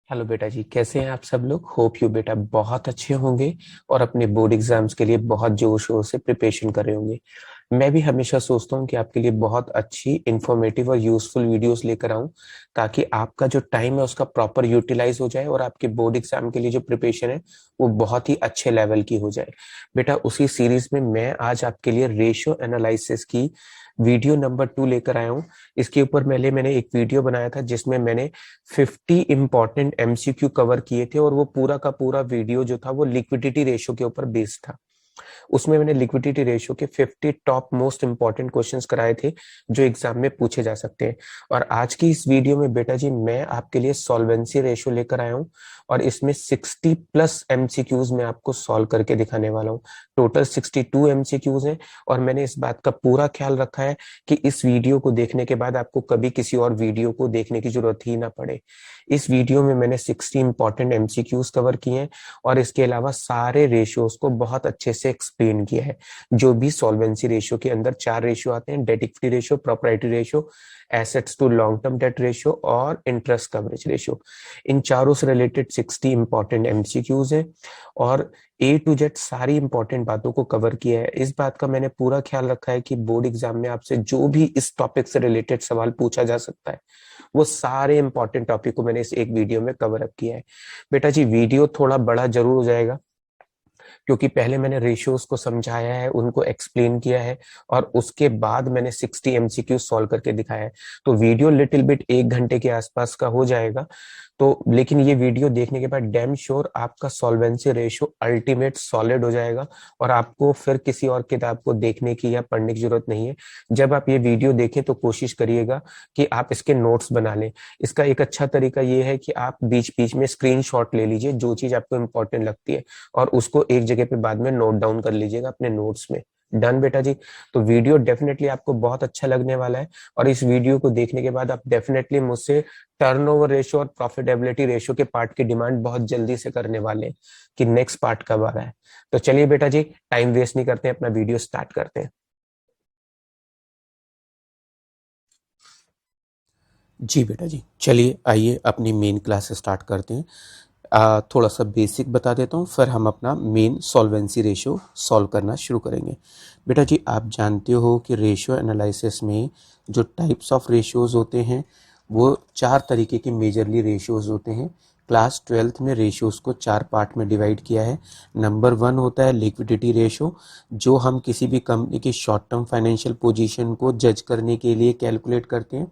Hello बेटा जी, कैसे हैं आप सब लोग। होप यू बेटा बहुत अच्छे होंगे और अपने बोर्ड एग्जाम्स के लिए बहुत जोर शोर से प्रिपरेशन कर रहे होंगे। मैं भी हमेशा सोचता हूँ कि आपके लिए बहुत अच्छी इंफॉर्मेटिव और यूजफुल वीडियोस लेकर आऊं, ताकि आपका जो टाइम है उसका प्रॉपर यूटिलाइज हो जाए और आपके बोर्ड एग्जाम के लिए जो प्रिपरेशन है वो बहुत ही अच्छे लेवल की हो जाए। बेटा उसी सीरीज में मैं आज आपके लिए रेशियो एनालिसिस की वीडियो नंबर 2 लेकर आया हूँ। इसके ऊपर मैंने एक वीडियो बनाया था जिसमें मैंने 50 इंपॉर्टेंट एमसीक्यू कवर किए थे और वो पूरा का पूरा वीडियो जो था वो लिक्विडिटी रेशियो के ऊपर बेस्ड था। उसमें मैंने लिक्विडिटी रेशियो के 50 टॉप मोस्ट इंपॉर्टेंट क्वेश्चंस कराए थे जो एग्जाम में पूछे जा सकते हैं। और आज की इस वीडियो में बेटा जी मैं आपके लिए सॉल्वेंसी रेशियो लेकर आया हूँ और इसमें 60 प्लस एमसीक्यूज मैं आपको सॉल्व करके दिखाने वाला हूँ। टोटल 62 एमसीक्यूज हैं और मैंने इस बात का पूरा ख्याल रखा है कि इस वीडियो को देखने के बाद आपको कभी किसी और वीडियो को देखने की जरूरत ही ना पड़े। इस वीडियो में मैंने 60 इंपॉर्टेंट एमसीक्यूज कवर किए हैं और इसके अलावा सारे रेशियोज को बहुत अच्छे से एक्सप्लेन किया है। जो भी सॉल्वेंसी रेशियो के अंदर 4 रेशियो आते हैं, debt equity ratio, proprietary ratio, assets to long term debt ratio और इंटरेस्ट कवरेज रेशियो, इन चारों से रिलेटेड 60 इंपॉर्टेंट एमसीक्यूज है और ए टू जेड सारी इंपॉर्टेंट बातों को कवर किया है। इस बात का मैंने पूरा ख्याल रखा है कि बोर्ड एग्जाम में आपसे जो भी इस टॉपिक से रिलेटेड सवाल पूछा जा सकता है वो सारे इंपॉर्टेंट टॉपिक को मैंने इस एक वीडियो में कवर अप किया है। बेटा जी वीडियो थोड़ा बड़ा जरूर हो जाएगा क्योंकि पहले मैंने रेशियोज को समझाया है, उनको एक्सप्लेन किया है और उसके बाद मैंने 60 एमसीक्यू सॉल्व करके दिखाया है। तो वीडियो लिटिल बिट 1 घंटे के आसपास का हो जाएगा। तो लेकिन ये वीडियो देखने के बाद डैम श्योर आपका सॉल्वेंसी रेशियो अल्टीमेट सॉलिड हो जाएगा और आपको फिर किसी और किताब को देखने की या पढ़ने की जरूरत नहीं है। जब आप ये वीडियो देखें तो कोशिश करिएगा कि आप इसके नोट्स बना लें। इसका एक अच्छा तरीका ये है कि आप बीच बीच में स्क्रीनशॉट ले लीजिए जो चीज आपको इंपॉर्टेंट लगती है और उसको एक जगह पे बाद में नोट डाउन कर लीजिएगा अपने नोट्स में। डन बेटा जी। तो वीडियो डेफिनेटली आपको बहुत अच्छा लगने वाला है और इस वीडियो को देखने के बाद आप डेफिनेटली मुझसे टर्नओवर रेशियो और प्रॉफिटेबिलिटी रेशियो के पार्ट की डिमांड बहुत जल्दी से करने वाले हैं कि नेक्स्ट पार्ट कब आ रहा है। तो चलिए बेटा जी टाइम वेस्ट नहीं करते हैं, अपना वीडियो स्टार्ट करते हैं। जी बेटा जी चलिए आइए अपनी मेन क्लास स्टार्ट करते हैं। थोड़ा सा बेसिक बता देता हूँ फिर हम अपना मेन सॉल्वेंसी रेशियो सॉल्व करना शुरू करेंगे। बेटा जी आप जानते हो कि रेशियो एनालिसिस में जो टाइप्स ऑफ रेशियोज होते हैं वो 4 तरीके के मेजरली रेशियोज होते हैं। क्लास 12th में रेशियोज को 4 पार्ट में डिवाइड किया है। नंबर 1 होता है लिक्विडिटी रेशियो, जो हम किसी भी कंपनी की शॉर्ट टर्म फाइनेंशियल पोजीशन को जज करने के लिए कैलकुलेट करते हैं।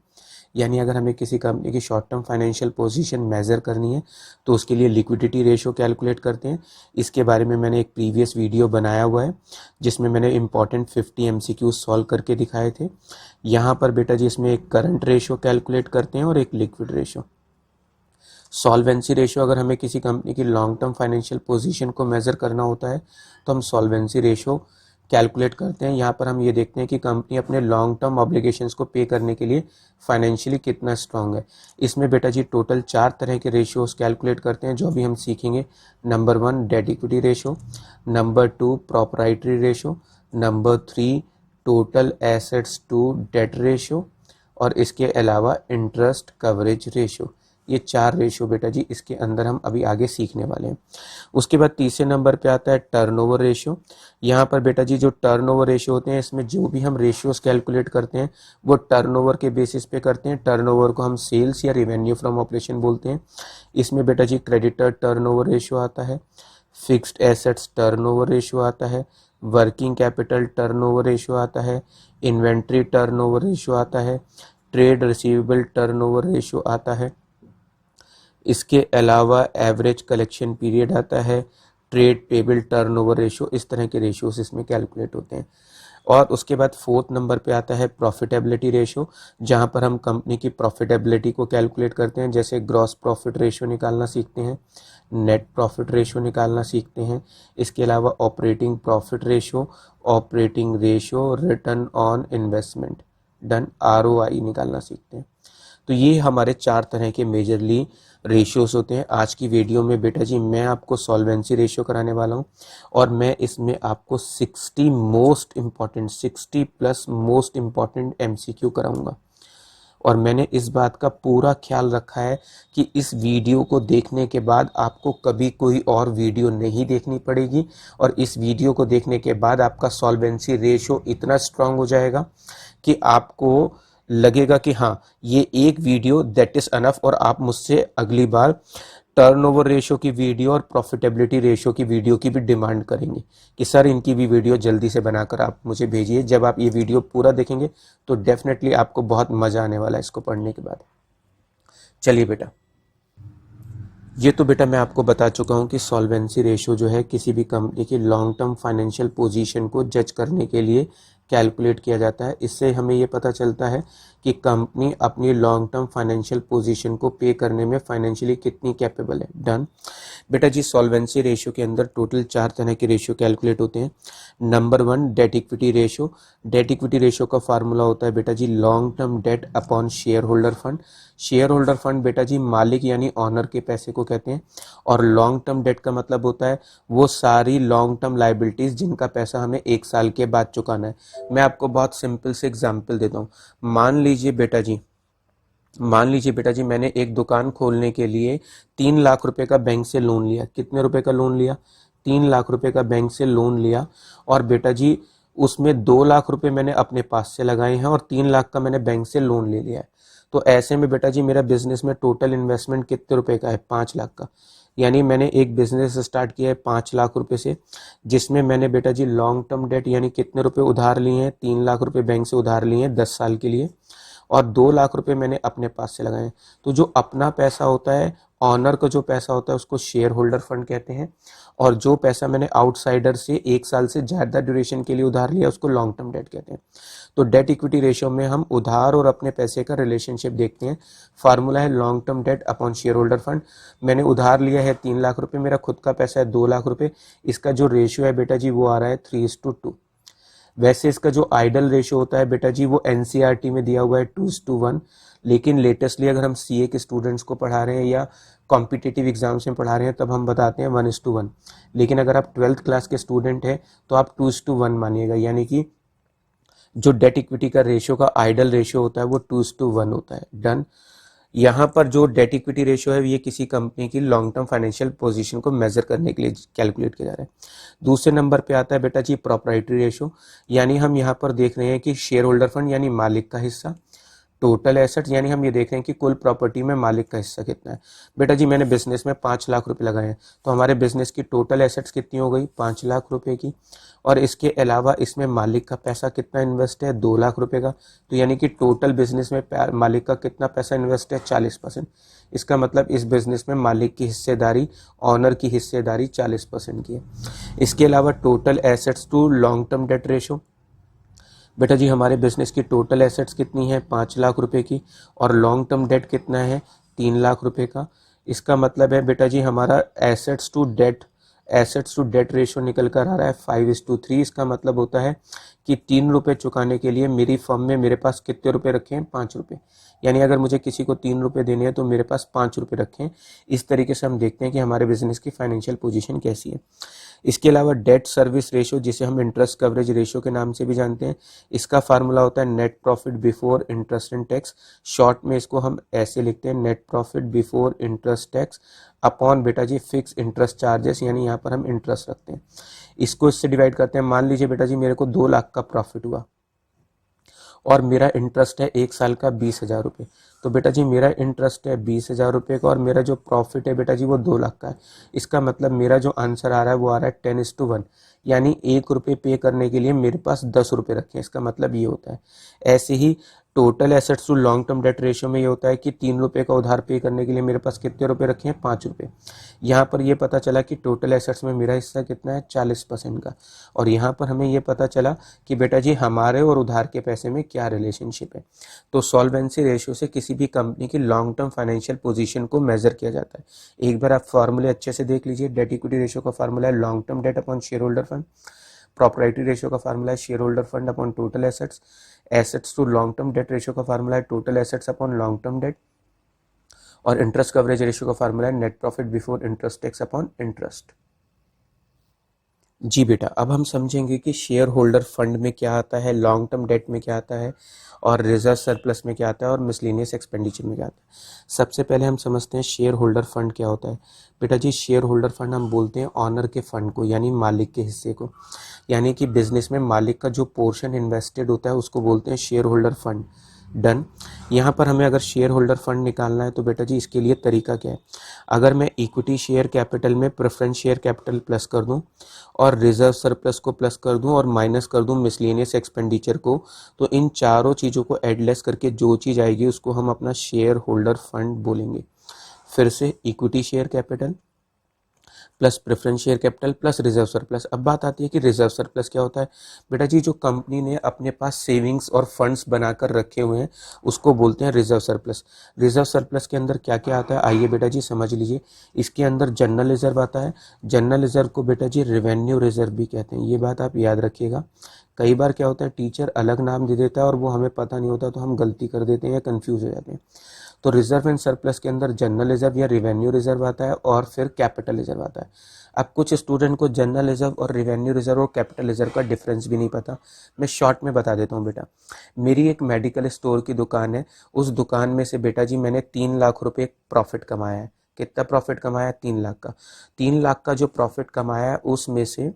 यानी अगर हमें किसी कंपनी की short term financial position measure करनी है तो उसके लिए लिक्विडिटी रेशियो कैलकुलेट करते हैं। इसके बारे में मैंने एक प्रीवियस वीडियो बनाया हुआ है जिसमें मैंने इंपॉर्टेंट 50 एमसीक्यू सॉल्व करके दिखाए थे। यहाँ पर बेटा जी इसमें एक करंट रेशियो कैलकुलेट करते हैं और एक लिक्विड रेशियो। सॉल्वेंसी रेशियो अगर हमें किसी कंपनी की लॉन्ग टर्म फाइनेंशियल पोजीशन को मेजर करना होता है तो हम सॉल्वेंसी रेशियो कैलकुलेट करते हैं। यहाँ पर हम ये देखते हैं कि कंपनी अपने लॉन्ग टर्म ऑब्लिगेशंस को पे करने के लिए फाइनेंशियली कितना स्ट्रांग है। इसमें बेटा जी टोटल 4 तरह के रेशियोज कैलकुलेट करते हैं जो अभी हम सीखेंगे। Number 1 debt equity ratio, number 2 proprietary ratio, number 3 total assets to debt ratio और इसके अलावा इंटरेस्ट कवरेज रेशियो। ये 4 रेशियो बेटा जी इसके अंदर हम अभी आगे सीखने वाले हैं। उसके बाद तीसरे नंबर पे आता है टर्नओवर रेशियो। यहाँ पर बेटा जी जो टर्नओवर रेशियो होते हैं इसमें जो भी हम रेशियोज कैलकुलेट करते हैं वो टर्नओवर के बेसिस पे करते हैं। टर्नओवर को हम सेल्स या रेवेन्यू फ्रॉम ऑपरेशन बोलते हैं। इसमें बेटा जी क्रेडिटर टर्नओवर रेशियो आता है, फिक्स्ड एसेट्स टर्नओवर रेशियो आता है, वर्किंग कैपिटल टर्नओवर रेशियो आता है, इन्वेंट्री टर्नओवर रेशियो आता है, ट्रेड रिसीवेबल टर्नओवर रेशियो आता है। इसके अलावा एवरेज कलेक्शन पीरियड आता है, ट्रेड पेबल टर्नओवर रेशियो, इस तरह के रेशियोस इसमें कैलकुलेट होते हैं। और उसके बाद 4th नंबर पे आता है प्रॉफिटेबिलिटी रेशियो, जहां पर हम कंपनी की प्रॉफिटेबिलिटी को कैलकुलेट करते हैं। जैसे ग्रॉस प्रॉफिट रेशियो निकालना सीखते हैं, नेट प्रॉफिट रेशियो निकालना सीखते हैं। इसके अलावा operating profit ratio, operating ratio, return on investment, done, ROI निकालना सीखते हैं। तो ये हमारे 4 तरह के मेजरली रेशियोज होते हैं। आज की वीडियो में बेटा जी मैं आपको सॉल्वेंसी रेशियो कराने वाला हूँ और मैं इसमें आपको 60 most important 60 plus most important MCQ कराऊंगा। और मैंने इस बात का पूरा ख्याल रखा है कि इस वीडियो को देखने के बाद आपको कभी कोई और वीडियो नहीं देखनी पड़ेगी, और इस वीडियो को देखने के बाद आपका सॉल्वेंसी रेशो इतना स्ट्रांग हो जाएगा कि आपको लगेगा कि हाँ, ये एक वीडियो दैट इज अनफ, और आप मुझसे अगली बार टर्नओवर रेशो की वीडियो और प्रॉफिटेबिलिटी रेशो की वीडियो की भी डिमांड करेंगे कि सर इनकी भी वीडियो जल्दी से बनाकर आप मुझे भेजिए। जब आप ये वीडियो पूरा देखेंगे तो डेफिनेटली आपको बहुत मजा आने वाला है इसको पढ़ने के बाद। चलिए बेटा, ये तो बेटा मैं आपको बता चुका हूँ कि सॉल्वेंसी रेशो जो है किसी भी कंपनी की लॉन्ग टर्म फाइनेंशियल पोजीशन को जज करने के लिए कैलकुलेट किया जाता है। इससे हमें ये पता चलता है कि कंपनी अपनी लॉन्ग टर्म फाइनेंशियल पोजीशन को पे करने में फाइनेंशियली कितनी कैपेबल है। डन बेटा जी, सॉल्वेंसी रेशियो के अंदर टोटल 4 तरह के रेशियो कैलकुलेट होते हैं। Number 1 debt equity ratio. Debt equity ratio का फार्मूला होता है बेटा जी long term debt upon share holder fund. Share holder fund बेटा जी मालिक यानी ऑनर के पैसे को कहते हैं, और लॉन्ग टर्म डेट का मतलब होता है वो सारी लॉन्ग टर्म लाइबिलिटीज जिनका पैसा हमें 1 साल के बाद चुकाना है। मैं आपको बहुत सिंपल से एग्जांपल देता हूँ। मान लीजिए बेटा जी मैंने एक दुकान खोलने के लिए 3 लाख रुपए का बैंक से लोन लिया। कितने रुपए का लोन लिया? 3 लाख रुपए का बैंक से लोन लिया, और बेटा जी उसमें 2 लाख रुपए मैंने अपने पास से लगाए हैं और 3 लाख का मैंने बैंक से लोन ले लिया है। तो ऐसे में बेटा जी मेरा बिजनेस में टोटल इन्वेस्टमेंट कितने रुपए का है? 5 लाख का। यानी मैंने एक बिजनेस स्टार्ट किया है 5 लाख रुपए से, जिसमें मैंने बेटा जी लॉन्ग टर्म डेट यानी कितने रुपए उधार लिए हैं? 3 लाख रुपए बैंक से उधार लिए हैं 10 साल के लिए, और 2 लाख रुपए मैंने अपने पास से लगाए हैं। तो जो अपना पैसा होता है, ऑनर का जो पैसा होता है उसको शेयर होल्डर फंड कहते हैं, और जो पैसा मैंने आउटसाइडर से 1 साल से ज्यादा ड्यूरेशन के लिए उधार लिया उसको लॉन्ग टर्म डेट कहते हैं। तो डेट इक्विटी रेशियो में हम उधार और अपने पैसे का रिलेशनशिप देखते हैं। फार्मूला है long term debt upon share holder fund. मैंने उधार लिया है 3 लाख रुपए, मेरा खुद का पैसा है 2 लाख रुपए, इसका जो रेशियो है बेटा जी वो आ रहा है 3:2। वैसे इसका जो आइडल रेशियो होता है बेटा जी वो एनसीईआरटी में दिया हुआ है 2:1, लेकिन लेटेस्टली अगर हम सीए के स्टूडेंट्स को पढ़ा रहे हैं या कॉम्पिटिटिव एग्जाम्स में पढ़ा रहे हैं तब हम बताते हैं 1:1, लेकिन अगर आप 12th क्लास के स्टूडेंट हैं तो आप 2:1 मानिएगा। यानी कि जो डेट इक्विटी का रेशियो का आइडल रेशियो होता है वो 2:1 होता है। डन। यहाँ पर जो डेट इक्विटी रेशियो है ये किसी कंपनी की लॉन्ग टर्म फाइनेंशियल पोजीशन को मेजर करने के लिए कैलकुलेट किया जा रहा है। दूसरे नंबर पे आता है बेटा जी प्रॉपर्टी रेशियो, यानी हम यहाँ पर देख रहे हैं कि शेयर होल्डर फंड यानी मालिक का हिस्सा, टोटल एसेट्स यानी हम ये देख रहे हैं कि कुल प्रॉपर्टी में मालिक का हिस्सा कितना है। बेटा जी मैंने बिजनेस में 5 लाख रुपए लगाए हैं, तो हमारे बिजनेस की टोटल एसेट्स कितनी हो गई? 5 लाख रुपए की, और इसके अलावा इसमें मालिक का पैसा कितना इन्वेस्ट है? 2 लाख रुपए का। तो यानी कि टोटल बिजनेस में मालिक का कितना पैसा इन्वेस्ट है? 40%। इसका मतलब इस बिजनेस में मालिक की हिस्सेदारी, ऑनर की हिस्सेदारी 40% की है। इसके अलावा total assets to long term debt ratio, बेटा जी हमारे बिजनेस की टोटल एसेट्स कितनी है? 5 लाख रुपए की, और लॉन्ग टर्म डेट कितना है? 3 लाख रुपए का। इसका मतलब है बेटा जी हमारा एसेट्स टू डेट रेशियो निकल कर आ रहा है 5:3। इसका मतलब होता है कि 3 रुपए चुकाने के लिए मेरी फर्म में मेरे पास कितने रुपए रखे हैं? 5 रुपए। यानी अगर मुझे किसी को 3 रुपए देने हैं तो मेरे पास 5 रुपए रखे हैं। इस तरीके से हम देखते हैं कि हमारे बिजनेस की फाइनेंशियल पोजीशन कैसी है। इसके अलावा डेट सर्विस रेशियो, जिसे हम इंटरेस्ट कवरेज रेशियो के नाम से भी जानते हैं, इसका फार्मूला होता है net profit before interest and tax. Short में इसको हम ऐसे लिखते हैं net profit before interest tax upon बेटा जी फिक्स इंटरेस्ट चार्जेस, यानी यहाँ पर हम इंटरेस्ट रखते हैं। इसको इससे डिवाइड करते हैं। मान लीजिए बेटा जी मेरे को 2 लाख का प्रॉफिट हुआ और मेरा इंटरेस्ट है 1 साल का 20,000 रुपये। तो बेटा जी मेरा इंटरेस्ट है 20,000 रुपये का और मेरा जो प्रॉफिट है बेटा जी वो 2 लाख का है। इसका मतलब मेरा जो आंसर आ रहा है वो आ रहा है 10:1, यानी 1 रुपये पे करने के लिए मेरे पास 10 रुपये रखे हैं। इसका मतलब ये होता है। ऐसे ही total assets to long term debt ratio में ये होता है कि 3 रुपये का उधार पे करने के लिए मेरे पास कितने रुपए रखे हैं? 5 रुपये। यहाँ पर ये पता चला कि टोटल एसेट्स में मेरा हिस्सा कितना है? 40% का। और यहाँ पर हमें ये पता चला कि बेटा जी हमारे और उधार के पैसे में क्या रिलेशनशिप है। तो सॉल्वेंसी रेशियो से किसी भी कंपनी की लॉन्ग टर्म फाइनेंशियल पोजीशन को मेजर किया जाता है। एक बार आप फॉर्मूले अच्छे से देख लीजिए। डेट इक्विटी रेशियो का फॉर्मूला है long term debt upon share holder fund. Property ratio का फार्मूला है share holder fund upon total assets. Assets to long term debt ratio का फार्मूला है total assets upon long term debt. और interest coverage ratio का formula है net profit before interest tax upon interest. जी बेटा, अब हम समझेंगे कि शेयर होल्डर फंड में क्या आता है, लॉन्ग टर्म डेट में क्या आता है, और रिजर्व सरप्लस में क्या आता है, और मिसलेनियस एक्सपेंडिचर में क्या आता है। सबसे पहले हम समझते हैं शेयर होल्डर फंड क्या होता है। बेटा जी, शेयर होल्डर फंड हम बोलते हैं ऑनर के फंड को, यानी मालिक के हिस्से को, यानी कि बिजनेस में मालिक का जो पोर्शन इन्वेस्टेड होता है उसको बोलते हैं शेयर होल्डर फंड। डन। यहाँ पर हमें अगर शेयर होल्डर फंड निकालना है तो बेटा जी इसके लिए तरीका क्या है। अगर मैं इक्विटी शेयर कैपिटल में प्रेफरेंस शेयर कैपिटल प्लस कर दूं और रिजर्व सरप्लस को प्लस कर दूं और माइनस कर दूं मिसलेनियस एक्सपेंडिचर को, तो इन चारों चीज़ों को एडलेस करके जो चीज़ आएगी उसको हम अपना शेयर होल्डर फंड बोलेंगे। फिर से equity share capital plus preference share capital plus reserve surplus. अब बात आती है कि रिजर्व सरप्लस क्या होता है। बेटा जी, जो कंपनी ने अपने पास सेविंग्स और फंड्स बनाकर रखे हुए हैं उसको बोलते हैं रिजर्व सरप्लस। रिजर्व सरप्लस के अंदर क्या क्या आता है, आइए बेटा जी समझ लीजिए। इसके अंदर जनरल रिजर्व आता है। जनरल रिजर्व को बेटा जी रेवेन्यू रिजर्व भी कहते हैं, ये बात आप याद रखिएगा। कई बार क्या होता है, टीचर अलग नाम दे देता है और वो हमें पता नहीं होता तो हम गलती कर देते हैं या कंफ्यूज हो जाते हैं। तो रिजर्व एंड सरप्लस के अंदर जनरल रिजर्व या रिवेन्यू रिजर्व आता है और फिर कैपिटल रिजर्व आता है। अब कुछ स्टूडेंट को जनरल रिजर्व और रिवेन्यू रिजर्व और कैपिटल रिजर्व का डिफरेंस भी नहीं पता। मैं शॉर्ट में बता देता हूँ बेटा। मेरी एक मेडिकल स्टोर की दुकान है, उस दुकान में से बेटा जी मैंने 3 लाख रुपए प्रॉफिट कमाया है। कितना प्रॉफिट कमाया है, 3 लाख का। 3 लाख का जो प्रॉफिट कमाया है उसमें से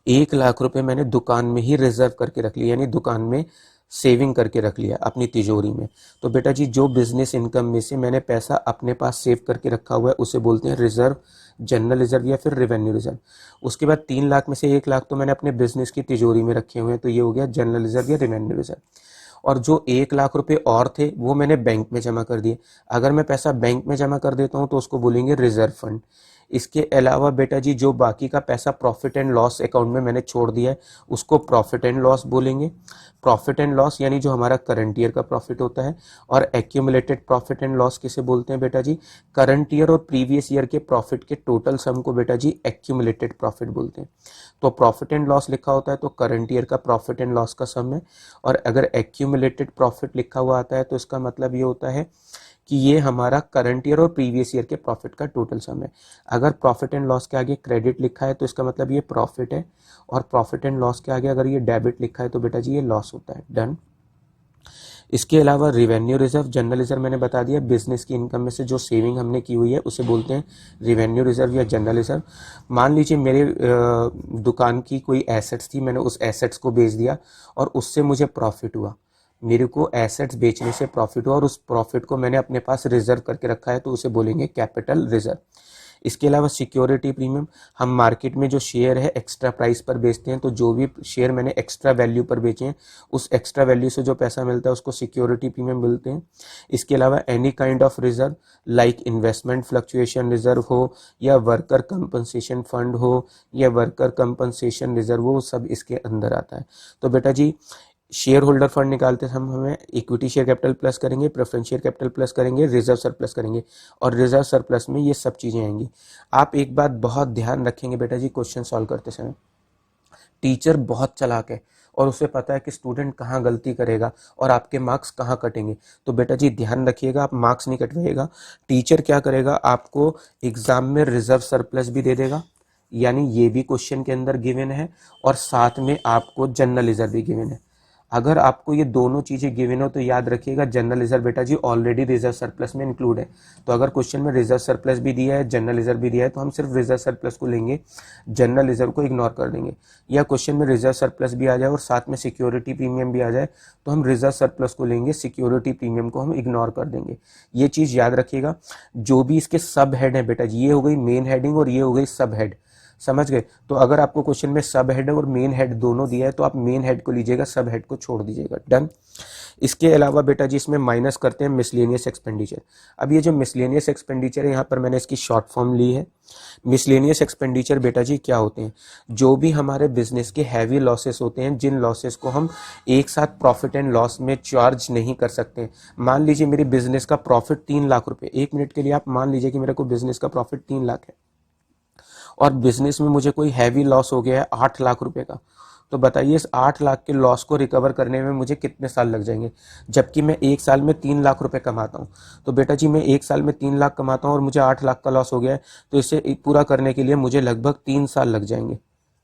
1 लाख रुपए मैंने दुकान में ही रिजर्व करके रख लिया, यानी दुकान में सेविंग करके रख लिया अपनी तिजोरी में। तो बेटा जी, जो बिजनेस इनकम में से मैंने पैसा अपने पास सेव करके रखा हुआ है उसे बोलते हैं रिजर्व, जनरल रिजर्व या फिर रेवेन्यू रिजर्व। उसके बाद 3 लाख में से 1 लाख तो मैंने अपने बिजनेस की तिजोरी में रखे हुए हैं, तो ये हो गया जनरल रिजर्व या रेवेन्यू रिजर्व। और जो 1 लाख रुपए और थे वो मैंने बैंक में जमा कर दिए। अगर मैं पैसा बैंक में जमा कर देता हूँ तो उसको बोलेंगे रिजर्व फंड। इसके अलावा बेटा जी जो बाकी का पैसा प्रॉफिट एंड लॉस अकाउंट में मैंने छोड़ दिया है उसको प्रॉफिट एंड लॉस बोलेंगे। प्रॉफिट एंड लॉस यानी जो हमारा करंट ईयर का प्रॉफिट होता है। और एक्यूमुलेटेड प्रॉफिट एंड लॉस किसे बोलते हैं बेटा जी, करंट ईयर और प्रीवियस ईयर के प्रॉफिट के टोटल सम को बेटा जी एक्यूमुलेटेड प्रॉफिट बोलते हैं। तो प्रॉफिट एंड लॉस लिखा होता है तो करंट ईयर का प्रॉफिट एंड लॉस का सम है, और अगर एक्यूमुलेटेड प्रॉफिट लिखा हुआ आता है तो इसका मतलब ये होता है कि ये हमारा करंट ईयर और प्रीवियस ईयर के प्रॉफिट का टोटल सम है। अगर प्रॉफिट एंड लॉस के आगे क्रेडिट लिखा है तो इसका मतलब ये प्रॉफिट है, और प्रॉफिट एंड लॉस के आगे अगर ये डेबिट लिखा है तो बेटा जी ये लॉस होता है। डन। इसके अलावा रिवेन्यू रिजर्व, जनरल रिजर्व मैंने बता दिया, बिजनेस की इनकम में से जो सेविंग हमने की हुई है उसे बोलते हैं रिवेन्यू रिजर्व या जनरल रिजर्व। मान लीजिए मेरे दुकान की कोई एसेट्स थी, मैंने उस एसेट्स को बेच दिया और उससे मुझे प्रॉफिट हुआ। मेरे को एसेट्स बेचने से प्रॉफिट हुआ और उस प्रॉफिट को मैंने अपने पास रिजर्व करके रखा है तो उसे बोलेंगे कैपिटल रिजर्व। इसके अलावा सिक्योरिटी प्रीमियम, हम मार्केट में जो शेयर है एक्स्ट्रा प्राइस पर बेचते हैं, तो जो भी शेयर मैंने एक्स्ट्रा वैल्यू पर बेचे हैं उस एक्स्ट्रा वैल्यू से जो पैसा मिलता है उसको सिक्योरिटी प्रीमियम मिलते हैं। इसके अलावा any kind of reserve like investment fluctuation reserve हो या वर्कर कंपनसेशन फंड हो या वर्कर कंपनसेशन रिजर्व हो, सब इसके अंदर आता है। तो बेटा जी शेयर होल्डर फंड निकालते समय हमें इक्विटी शेयर कैपिटल प्लस करेंगे, प्रेफरेंस शेयर कैपिटल प्लस करेंगे, रिजर्व सरप्लस करेंगे, और रिजर्व सरप्लस में ये सब चीज़ें आएंगी। आप एक बात बहुत ध्यान रखेंगे बेटा जी, क्वेश्चन सॉल्व करते समय टीचर बहुत चालाक है और उसे पता है कि स्टूडेंट कहाँ गलती करेगा और आपके मार्क्स कहाँ कटेंगे। तो बेटा जी ध्यान रखिएगा, आप मार्क्स नहीं कटवाइएगा। टीचर क्या करेगा, आपको एग्जाम में रिजर्व सरप्लस भी दे देगा, यानी ये भी क्वेश्चन के अंदर गिवन है, और साथ में आपको जनरल रिजर्व भी गिवन है। अगर आपको ये दोनों चीजें गिवन हो तो याद रखिएगा जनरल रिजर्व बेटा जी ऑलरेडी रिजर्व सरप्लस में इंक्लूड है। तो अगर क्वेश्चन में रिजर्व सरप्लस भी दिया है, जनरल रिजर्व भी दिया है, तो हम सिर्फ रिजर्व सरप्लस को लेंगे, जनरल रिजर्व को इग्नोर कर देंगे। या क्वेश्चन में रिजर्व सरप्लस भी आ जाए और साथ में सिक्योरिटी प्रीमियम भी आ जाए तो हम रिजर्व सरप्लस को लेंगे, सिक्योरिटी प्रीमियम को हम इग्नोर कर देंगे। ये चीज याद रखिएगा। जो भी इसके सब हेड है बेटा जी, ये हो गई मेन हेडिंग और ये हो गई सब हेड, समझ गए। तो अगर आपको क्वेश्चन में सब हेड और मेन हेड दोनों दिया है तो आप मेन हेड को लीजिएगा, सब हेड को छोड़ दीजिएगा। डन। इसके अलावा बेटा जी इसमें माइनस करते हैं मिसलेनियस एक्सपेंडिचर। अब ये जो मिसलेनियस एक्सपेंडिचर है यहाँ पर मैंने इसकी शॉर्ट फॉर्म ली है। मिसलेनियस एक्सपेंडिचर बेटा जी क्या होते हैं, जो भी हमारे बिजनेस के हैवी लॉसेस होते हैं, जिन लॉसेस को हम एक साथ प्रॉफिट एंड लॉस में चार्ज नहीं कर सकते। मान लीजिए मेरे बिजनेस का प्रॉफिट 3 लाख रुपए, 1 मिनट के लिए आप मान लीजिए कि मेरे को बिजनेस का प्रॉफिट 3 लाख है और बिजनेस में मुझे कोई हैवी लॉस हो गया है 8 लाख रुपए का। तो बताइए इस 8 लाख के लॉस को रिकवर करने में मुझे कितने साल लग जाएंगे, जबकि मैं एक साल में 3 लाख रुपए कमाता हूँ। तो बेटा जी मैं एक साल में 3 लाख कमाता हूँ और मुझे 8 लाख का लॉस हो गया है, तो इसे पूरा करने के लिए मुझे लगभग 3 साल लग जाएंगे।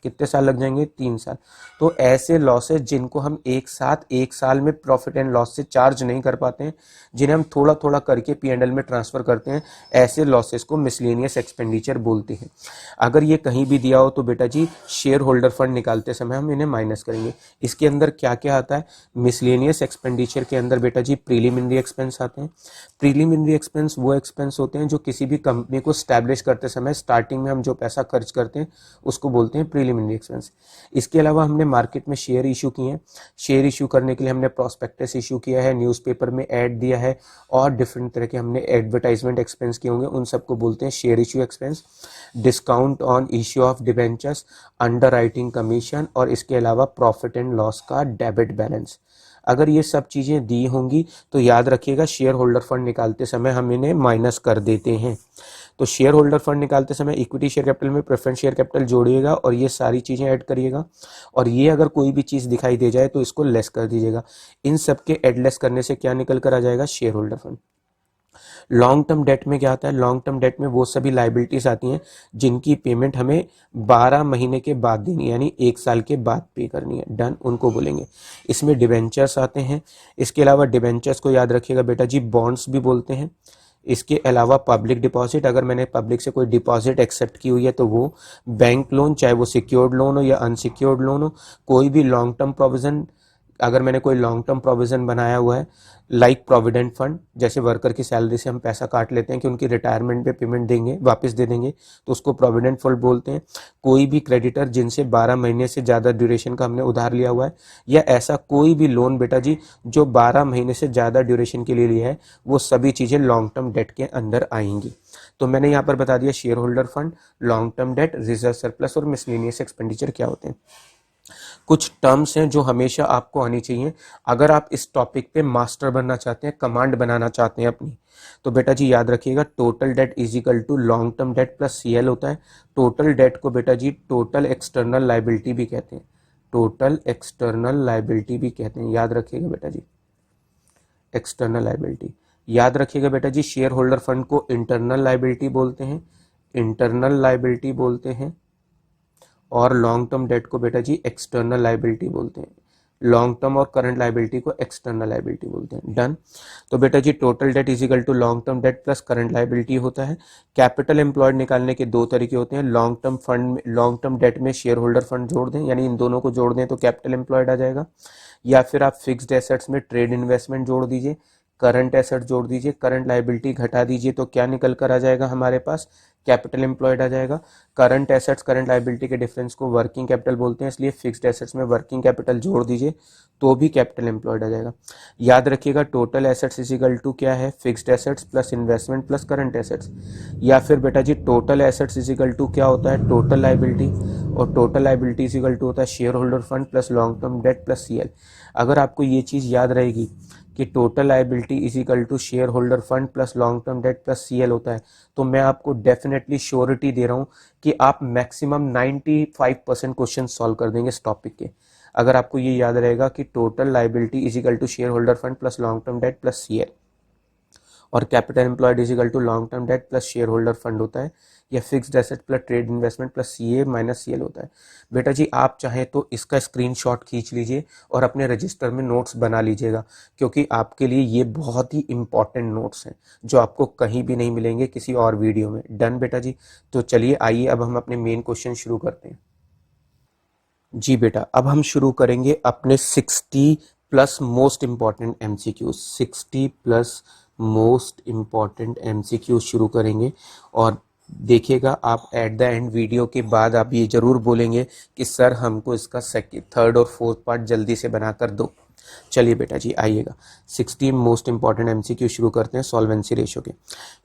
कितने साल लग जाएंगे? 3 साल। तो ऐसे लॉसेस जिनको हम एक साथ 1 साल में प्रॉफिट एंड लॉस से चार्ज नहीं कर पाते हैं, जिन्हें हम थोड़ा थोड़ा करके P&L में ट्रांसफर करते हैं, ऐसे लॉसेस को मिसलेनियस एक्सपेंडिचर बोलते हैं। अगर ये कहीं भी दिया हो तो बेटा जी शेयर होल्डर फंड निकालते समय हम इन्हें माइनस करेंगे। इसके अंदर क्या क्या आता है? मिसलेनियस एक्सपेंडिचर के अंदर बेटा जी प्रीलिमिनरी एक्सपेंस आते हैं। प्रीलिमिनरी एक्सपेंस वो एक्सपेंस होते हैं जो किसी भी कंपनी को स्टैब्लिश करते समय स्टार्टिंग में हम जो पैसा खर्च करते हैं उसको बोलते हैं प्रीलिमिनरी एक्सपेंस। इसके अलावा हमने मार्केट में शेयर इशू किए हैं। शेयर इशू करने के लिए हमने प्रोस्पेक्टस इशू किया है, न्यूज़पेपर में ऐड दिया है और डिफरेंट तरह के हमने एडवर्टाइजमेंट एक्सपेंस किए होंगे, उन सबको बोलते हैं share issue expense. Discount on issue of debentures, under writing commission और इसके अलावा प्रॉफिट एंड लॉस का डेबिट बैलेंस। अगर ये सब चीज़ें दी होंगी तो याद रखिएगा शेयर होल्डर फंड निकालते समय हम इन्हें माइनस कर देते हैं। तो शेयर होल्डर फंड निकालते समय इक्विटी शेयर कैपिटल में प्रेफरेंस शेयर कैपिटल जोड़िएगा और ये सारी चीज़ें ऐड करिएगा, और ये अगर कोई भी चीज़ दिखाई दे जाए तो इसको लेस कर दीजिएगा। इन सब के एड लेस करने से क्या निकल कर आ जाएगा? Share holder fund. Long term date में क्या आता है? लॉन्ग टर्म डेट में वो सभी लाइबिलिटीज आती हैं जिनकी पेमेंट हमें 12 महीने के बाद देनी है, यानी 1 साल के बाद पे करनी है। डन, उनको बोलेंगे। इसमें डिबेंचर्स आते हैं। इसके अलावा डिबेंचर्स को याद रखिएगा बेटा जी बॉन्ड्स भी बोलते हैं। इसके अलावा पब्लिक डिपॉजिट, अगर मैंने पब्लिक से कोई डिपॉजिट एक्सेप्ट की हुई है तो वो बैंक लोन, चाहे वो सिक्योर्ड लोन हो या अनसिक्योर्ड लोन हो, कोई भी लॉन्ग टर्म प्रोविजन, अगर मैंने कोई लॉन्ग टर्म प्रोविजन बनाया हुआ है लाइक प्रोविडेंट फंड, जैसे वर्कर की सैलरी से हम पैसा काट लेते हैं कि उनकी रिटायरमेंट पे पेमेंट देंगे, वापस दे देंगे, तो उसको प्रोविडेंट फंड बोलते हैं। कोई भी क्रेडिटर जिनसे 12 महीने से ज़्यादा ड्यूरेशन का हमने उधार लिया हुआ है, या ऐसा कोई भी लोन बेटा जी जो 12 महीने से ज़्यादा ड्यूरेशन के लिए लिया है, वो सभी चीज़ें लॉन्ग टर्म डेट के अंदर आएंगी। तो मैंने यहाँ पर बता दिया share holder fund, long term date, reserve surplus और मिसलेनियस एक्सपेंडिचर क्या होते हैं। कुछ टर्म्स हैं जो हमेशा आपको आनी चाहिए अगर आप इस टॉपिक पे मास्टर बनना चाहते हैं, कमांड बनाना चाहते हैं अपनी। तो बेटा जी याद रखिएगा total debt is equal to long term debt plus CL होता है। टोटल डेट को बेटा जी टोटल एक्सटर्नल लाइबिलिटी भी कहते हैं, टोटल एक्सटर्नल लाइबिलिटी भी कहते हैं, याद रखिएगा बेटा जी एक्सटर्नल लाइबिलिटी। याद रखिएगा बेटा जी शेयर होल्डर फंड को इंटरनल लाइबिलिटी बोलते हैं, इंटरनल लाइबिलिटी बोलते हैं, और लॉन्ग टर्म डेट को बेटा जी एक्सटर्नल लाइबिलिटी बोलते हैं। लॉन्ग टर्म और करंट लाइबिलिटी को एक्सटर्नल लाइबिलिटी बोलते हैं। डन। तो बेटा जी total debt is equal to long term debt plus current liability होता है। कैपिटल एम्प्लॉयड निकालने के 2 तरीके होते हैं। Long term fund, long term date में शेयर होल्डर फंड जोड़ दें, यानी इन दोनों को जोड़ दें तो कैपिटल एम्प्लॉयड आ जाएगा, या फिर आप फिक्स्ड एसेट्स में ट्रेड इन्वेस्टमेंट जोड़ दीजिए, करंट एसेट जोड़ दीजिए, करंट लाइबिलिटी घटा दीजिए, तो क्या निकल कर आ जाएगा हमारे पास? कैपिटल एम्प्लॉयड आ जाएगा। करंट एसेट्स करंट लाइबिलिटी के डिफरेंस को वर्किंग कैपिटल बोलते हैं, इसलिए फिक्स्ड एसेट्स में वर्किंग कैपिटल जोड़ दीजिए तो भी कैपिटल एम्प्लॉयड आ जाएगा। याद रखिएगा total assets is equal to क्या है? Fixed assets plus investment plus current assets. या फिर बेटा जी total assets is equal to क्या होता है? टोटल लाइबिलिटी, और total liability is equal to होता है share holder fund plus long term debt plus CL। अगर आपको ये चीज़ याद रहेगी कि total liability is equal to share holder fund plus long term debt plus CL होता है, तो मैं आपको डेफिनेटली श्योरिटी दे रहा हूं कि आप मैक्सिमम 95% क्वेश्चन सॉल्व कर देंगे इस टॉपिक के। अगर आपको ये याद रहेगा कि total liability is equal to share holder fund plus long term debt plus CL, और capital employed is equal to long term debt plus share holder fund होता है, या fixed asset plus trade investment plus CA minus CL होता है। बेटा जी आप चाहें तो इसका स्क्रीनशॉट खींच लीजिए और अपने रजिस्टर में नोट्स बना लीजिएगा, क्योंकि आपके लिए ये बहुत ही इंपॉर्टेंट नोट्स हैं जो आपको कहीं भी नहीं मिलेंगे किसी और वीडियो में। डन बेटा जी। तो चलिए आइए अब हम अपने मेन क्वेश्चन शुरू करते हैं। जी बेटा अब हम शुरू करेंगे अपने 60 plus most important MCQ, 60 plus most important MCQ शुरू करेंगे। और देखिएगा आप एट द एंड वीडियो के बाद आप ये जरूर बोलेंगे कि सर हमको इसका थर्ड और फोर्थ पार्ट जल्दी से बनाकर दो। चलिए बेटा जी आइएगा 60 मोस्ट इंपॉर्टेंट MCQ शुरू करते हैं सॉल्वेंसी रेशो के।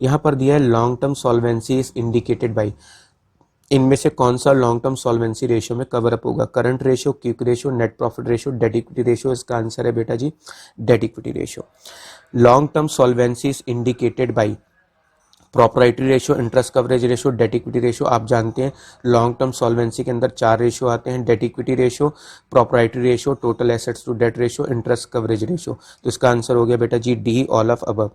यहाँ पर दिया है long term solvency is indicated by, इनमें से कौन सा लॉन्ग टर्म सॉल्वेंसी रेशो में कवर अप होगा? Current ratio, quick ratio, net profit ratio, debt equity ratio. इसका आंसर है बेटा जी debt equity ratio. Long term solvency is indicated by proprietary ratio, interest coverage ratio, debt equity ratio. आप जानते हैं long term solvency के अंदर 4 ratio आते हैं, debt equity ratio, proprietary ratio, total assets to debt ratio, interest coverage ratio. तो इसका answer हो गया बेटा जी D ऑल ऑफ अबव।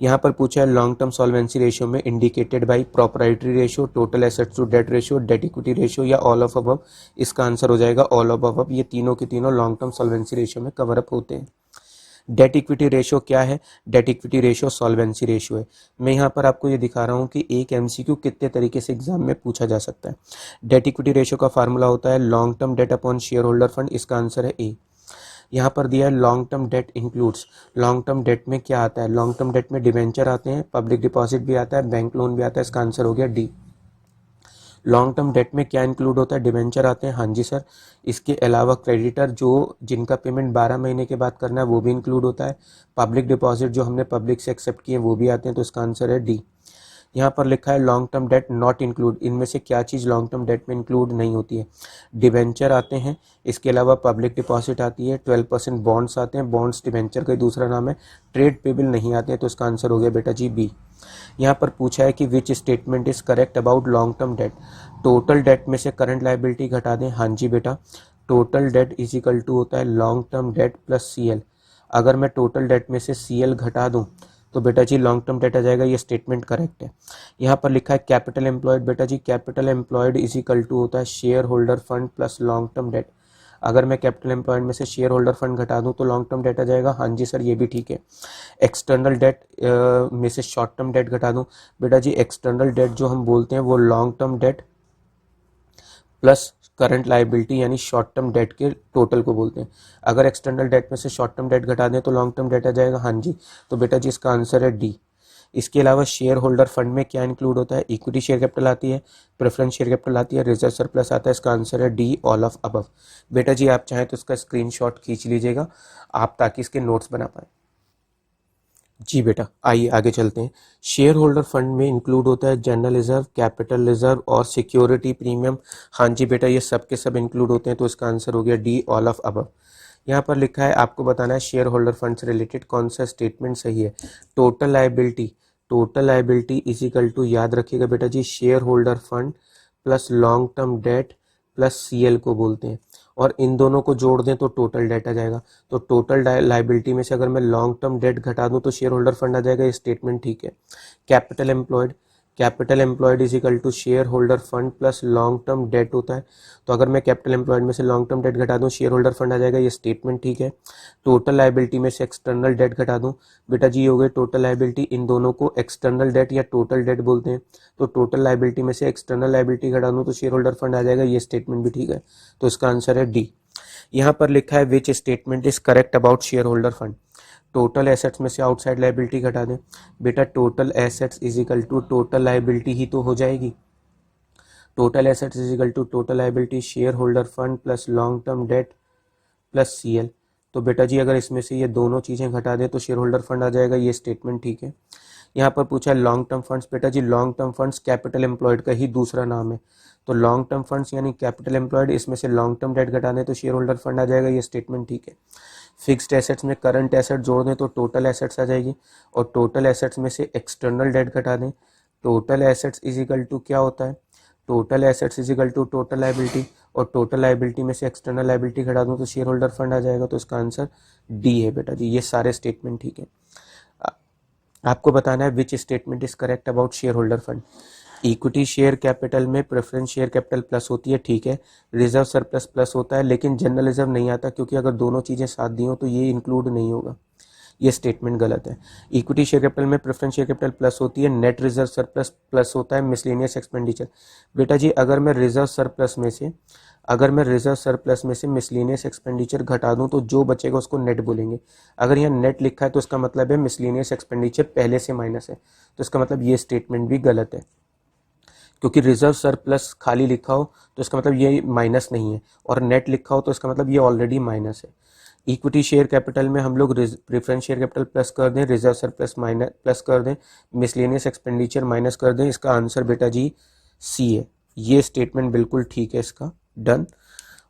यहाँ पर पूछा है लॉन्ग टर्म सॉल्वेंसी रेशियो में indicated by proprietary ratio, total assets to debt ratio, debt equity ratio या ऑल ऑफ अबव। इसका आंसर हो जाएगा ऑल ऑफ अबव। ये तीनों के तीनों लॉन्ग टर्म सॉल्वेंसी रेशियो में कवर अप होते हैं। डेट इक्विटी रेशियो क्या है? Date equity ratio solvency ratio है। मैं यहाँ पर आपको ये दिखा रहा हूँ कि एक एमसीक्यू कितने तरीके से एग्जाम में पूछा जा सकता है। डेट इक्विटी रेशियो का फार्मूला होता है long term debt upon share holder fund. इसका आंसर है ए। यहाँ पर दिया है long term date includes. Long term date में क्या आता है? लॉन्ग टर्म डेट में डिवेंचर आते हैं, पब्लिक डिपॉजिट भी आता है, बैंक लोन भी आता है। इसका आंसर हो गया डी। लॉन्ग टर्म डेट में क्या इंक्लूड होता है? डिवेंचर आते हैं, हाँ जी सर। इसके अलावा क्रेडिटर जो जिनका पेमेंट 12 महीने के बाद करना है वो भी इंक्लूड होता है। पब्लिक डिपॉजिट जो हमने पब्लिक से एक्सेप्ट किए वो भी आते हैं। तो इसका आंसर है डी। यहाँ पर लिखा है long term date not include. इनमें से क्या चीज़ लॉन्ग टर्म डेट में इंक्लूड नहीं होती है? डिवेंचर आते हैं, इसके अलावा पब्लिक डिपॉजिट आती है, 12% बॉन्ड्स आते हैं, बॉन्ड्स डिवेंचर का दूसरा नाम है, ट्रेड पेबल नहीं आते हैं। तो इसका आंसर हो गया बेटा जी बी। यहाँ पर पूछा है कि which statement is correct about long term debt. Total debt में से करंट लायबिलिटी घटा दें, हाँ जी बेटा। Total debt is equal to होता है long term debt plus CL. अगर मैं टोटल डेट में से सीएल घटा दूं तो बेटा जी लॉन्ग टर्म डेट आ जाएगा। ये स्टेटमेंट करेक्ट है। यहाँ पर लिखा है कैपिटल एम्प्लॉयड। बेटा जी capital employed is equal to होता है share holder fund plus long term debt. अगर मैं कैपिटल एम्प्लॉयड में से शेयर होल्डर फंड घटा दूं तो लॉन्ग टर्म डेट आ जाएगा, हाँ जी सर ये भी ठीक है। एक्सटर्नल डेट में से शॉर्ट टर्म डेट घटा दूं, बेटा जी एक्सटर्नल डेट जो हम बोलते हैं वो long term debt plus current liability यानी शॉर्ट टर्म डेट के टोटल को बोलते हैं। अगर एक्सटर्नल डेट में से शॉर्ट टर्म डेट घटा दें तो लॉन्ग टर्म डेट आ जाएगा, हाँ जी। तो बेटा जी इसका आंसर है डी। इसके अलावा शेयर होल्डर फंड में क्या इंक्लूड होता है? इक्विटी शेयर कैपिटल आती है, प्रेफरेंस शेयर कैपिटल आती है, रिजर्व सरप्लस आता है। इसका आंसर है डी ऑल ऑफ अबव। बेटा जी आप चाहें तो इसका स्क्रीनशॉट खींच लीजिएगा आप ताकि इसके नोट्स बना पाए। जी बेटा आइए आगे चलते हैं। शेयर होल्डर फंड में इंक्लूड होता है जनरल रिजर्व, कैपिटल रिजर्व और सिक्योरिटी प्रीमियम। हाँ जी बेटा ये सब के सब इंक्लूड होते हैं। तो इसका आंसर हो गया डी ऑल ऑफ अबव। यहाँ पर लिखा है आपको बताना है शेयर होल्डर फंड से रिलेटेड कौन सा स्टेटमेंट सही है। Total liability is equal to, याद रखिएगा बेटा जी, share holder fund plus long term debt plus CL को बोलते हैं और इन दोनों को जोड़ दें तो टोटल डेट आ जाएगा। तो टोटल लायबिलिटी में से अगर मैं लॉन्ग टर्म डेट घटा दूं तो शेयर होल्डर फंड आ जाएगा। ये स्टेटमेंट ठीक है। Capital employed is equal to share holder fund plus long term debt होता है। तो अगर मैं कैपिटल एम्प्लॉयड में से लॉन्ग टर्म डेट घटा दूं शेयर होल्डर फंड आ जाएगा। ये स्टेटमेंट ठीक है। टोटल लायबिलिटी में से एक्सटर्नल डेट घटा दूं, बेटा जी हो गए टोटल लायबिलिटी। इन दोनों को एक्सटर्नल डेट या टोटल डेट बोलते हैं। तो टोटल लायबिलिटी में से एक्सटर्नल लायबिलिटी घटा दूं तो शेयर होल्डर फंड आ जाएगा। ये स्टेटमेंट भी ठीक है। तो इसका आंसर है डी। यहाँ पर लिखा है which statement is correct about share holder fund. Total assets में से आउटसाइड लायबिलिटी घटा दें, बेटा total assets is equal to total liability ही तो हो जाएगी। Total assets is equal to total liability share holder fund plus long term debt plus CL. तो बेटा जी अगर इसमें से ये दोनों चीज़ें घटा दें तो शेयर होल्डर फंड आ जाएगा। ये स्टेटमेंट ठीक है। यहाँ पर पूछा है लॉन्ग टर्म फंड्स। बेटा जी long term funds capital employed का ही दूसरा नाम है। तो लॉन्ग टर्म फंड्स यानी कैपिटल एम्प्लॉयड, इसमें से लॉन्ग टर्म डेट घटा दें तो शेयर होल्डर फंड आ जाएगा। ये स्टेटमेंट ठीक है। फिक्स्ड एसेट्स में करंट एसेट जोड़ दें तो टोटल एसेट्स आ जाएगी और टोटल एसेट्स में से एक्सटर्नल डेट घटा दें। Total assets is equal to क्या होता है? Total assets is equal to total liability और टोटल लायबिलिटी में से एक्सटर्नल लायबिलिटी घटा दूं तो शेयर होल्डर फंड आ जाएगा। तो इसका आंसर डी है बेटा जी। ये सारे स्टेटमेंट ठीक है। आपको बताना है which statement is correct about share holder fund. Equity share capital में प्रेफरेंस शेयर कैपिटल प्लस होती है, ठीक है। रिजर्व सरप्लस प्लस होता है लेकिन जनरल रिजर्व नहीं आता क्योंकि अगर दोनों चीज़ें साथ दी हो तो ये इंक्लूड नहीं होगा। ये स्टेटमेंट गलत है। इक्विटी शेयर कैपिटल में प्रेफरेंस शेयर कैपिटल प्लस होती है, नेट रिजर्व सरप्लस प्लस होता है, मिसलेनियस एक्सपेंडिचर। बेटा जी अगर मैं रिजर्व सरप्लस में से मिसलेनियस एक्सपेंडिचर घटा दूं तो जो बचेगा उसको नेट बोलेंगे। अगर यहाँ नेट लिखा है तो इसका मतलब है मिसलेनियस एक्सपेंडिचर पहले से माइनस है। तो इसका मतलब ये स्टेटमेंट भी गलत है क्योंकि रिजर्व सरप्लस खाली लिखा हो तो इसका मतलब ये माइनस नहीं है और नेट लिखा हो तो इसका मतलब ये ऑलरेडी माइनस है। इक्विटी शेयर कैपिटल में हम लोग प्रेफरेंस शेयर कैपिटल प्लस कर दें, रिजर्व सरप्लस माइनस प्लस कर दें, मिसलेनियस एक्सपेंडिचर माइनस कर दें। इसका आंसर बेटा जी सी है। ये स्टेटमेंट बिल्कुल ठीक है इसका, डन।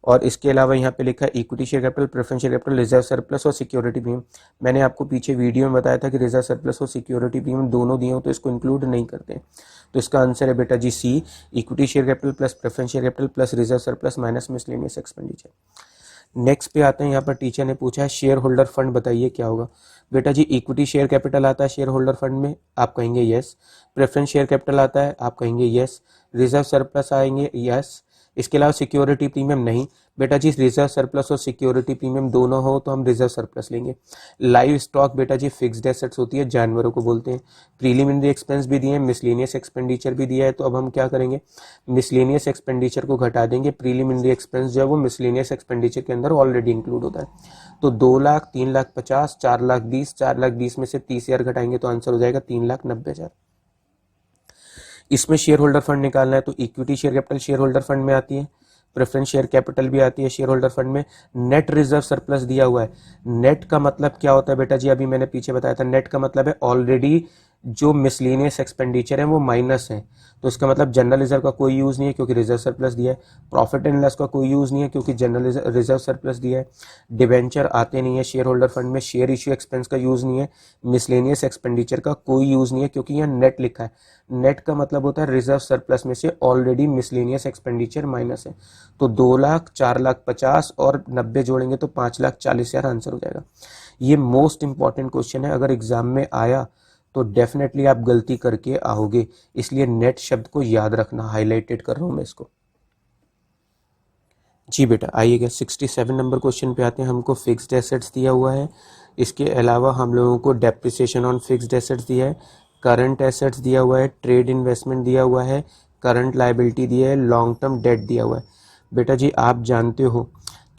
और इसके अलावा यहाँ पे लिखा है equity share capital, preference share capital, reserve surplus और सिक्योरिटी प्रीमियम। मैंने आपको पीछे वीडियो में बताया था कि रिजर्व सरप्लस और सिक्योरिटी प्रीमियम दोनों दिए हो तो इसको इंक्लूड नहीं करते। तो इसका आंसर है बेटा जी C, equity share capital plus preference share capital plus reserve surplus minus miscellaneous expenditure. Next पे आते हैं, यहाँ पर टीचर ने पूछा है शेयर होल्डर फंड बताइए क्या होगा। बेटा जी इक्विटी शेयर कैपिटल आता है शेयर होल्डर फंड में, आप कहेंगे यस। प्रेफरेंस शेयर कैपिटल आता है, आप कहेंगे यस। रिजर्व सरप्लस आएंगे, यस। इसके अलावा सिक्योरिटी प्रीमियम नहीं। बेटा जी रिजर्व सरप्लस और सिक्योरिटी प्रीमियम दोनों हो तो हम रिजर्व सरप्लस लेंगे। लाइव स्टॉक बेटा जी फिक्स्ड एसेट्स होती है, जानवरों को बोलते हैं। प्रीलिमिनरी एक्सपेंस भी दिए हैं, मिसलेनियस एक्सपेंडिचर भी दिया है, तो अब हम क्या करेंगे, मिसलेनियस एक्सपेंडिचर को घटा देंगे। प्रीलिमिनरी एक्सपेंस जो है वो मिसलेनियस एक्सपेंडिचर के अंदर ऑलरेडी इंक्लूड होता है। तो 2 लाख, 3 लाख 50, 4 लाख 20, 4 लाख 20 में से 30,000 घटाएंगे तो आंसर हो जाएगा 3,90,000। इसमें शेयर होल्डर फंड निकालना है तो equity share capital share holder fund में आती है, प्रेफरेंस शेयर कैपिटल भी आती है शेयर होल्डर फंड में। नेट रिजर्व सरप्लस दिया हुआ है। नेट का मतलब क्या होता है बेटा जी, अभी मैंने पीछे बताया था, नेट का मतलब है ऑलरेडी जो मिसलेनियस एक्सपेंडिचर है वो माइनस है, तो इसका मतलब जनरल रिजर्व का कोई यूज नहीं है क्योंकि रिजर्व सरप्लस दिया है। प्रॉफिट एंड लॉस का कोई यूज नहीं है क्योंकि जनरल रिजर्व सरप्लस दिया है। डिबेंचर आते नहीं है शेयर होल्डर फंड में, शेयर इश्यू एक्सपेंस का यूज नहीं है, मिसलेनियस एक्सपेंडिचर का कोई यूज नहीं है क्योंकि यहाँ नेट लिखा है। नेट का मतलब होता है रिजर्व सरप्लस में से ऑलरेडी मिसलेनियस एक्सपेंडिचर माइनस है। तो 2 लाख, 4 लाख 50 और 90 जोड़ेंगे तो 5,40,000 आंसर हो जाएगा। ये मोस्ट इंपॉर्टेंट क्वेश्चन है, अगर एग्जाम में आया तो डेफिनेटली आप गलती करके आओगे, इसलिए नेट शब्द को याद रखना, हाईलाइटेड कर रहा हूं मैं इसको। जी बेटा आइएगा 67 नंबर क्वेश्चन पे आते हैं। हमको फिक्स्ड एसेट्स दिया हुआ है, इसके अलावा हम लोगों को डेप्रिसिएशन ऑन फिक्स्ड एसेट्स दिया है, करंट एसेट्स दिया हुआ है, ट्रेड इन्वेस्टमेंट दिया हुआ है, करंट लायबिलिटी दिया है, लॉन्ग टर्म डेट दिया हुआ है। बेटा जी आप जानते हो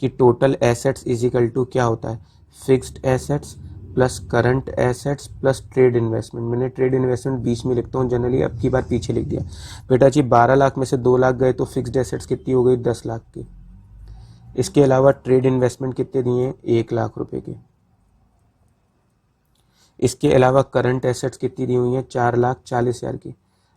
कि total assets is equal to क्या होता है, fixed assets plus current assets plus trade investment. मैंने ट्रेड इन्वेस्टमेंट बीच में लिखता हूँ जनरली, अब की बार पीछे लिख दिया। बेटा जी 12 लाख में से 2 लाख गए तो फिक्स्ड एसेट्स कितनी हो गई, 10 लाख की। इसके अलावा ट्रेड इन्वेस्टमेंट कितने दिए हैं, 1 लाख रुपए के। इसके अलावा करंट एसेट्स कितनी दी हुई हैं, 4,40,000 की।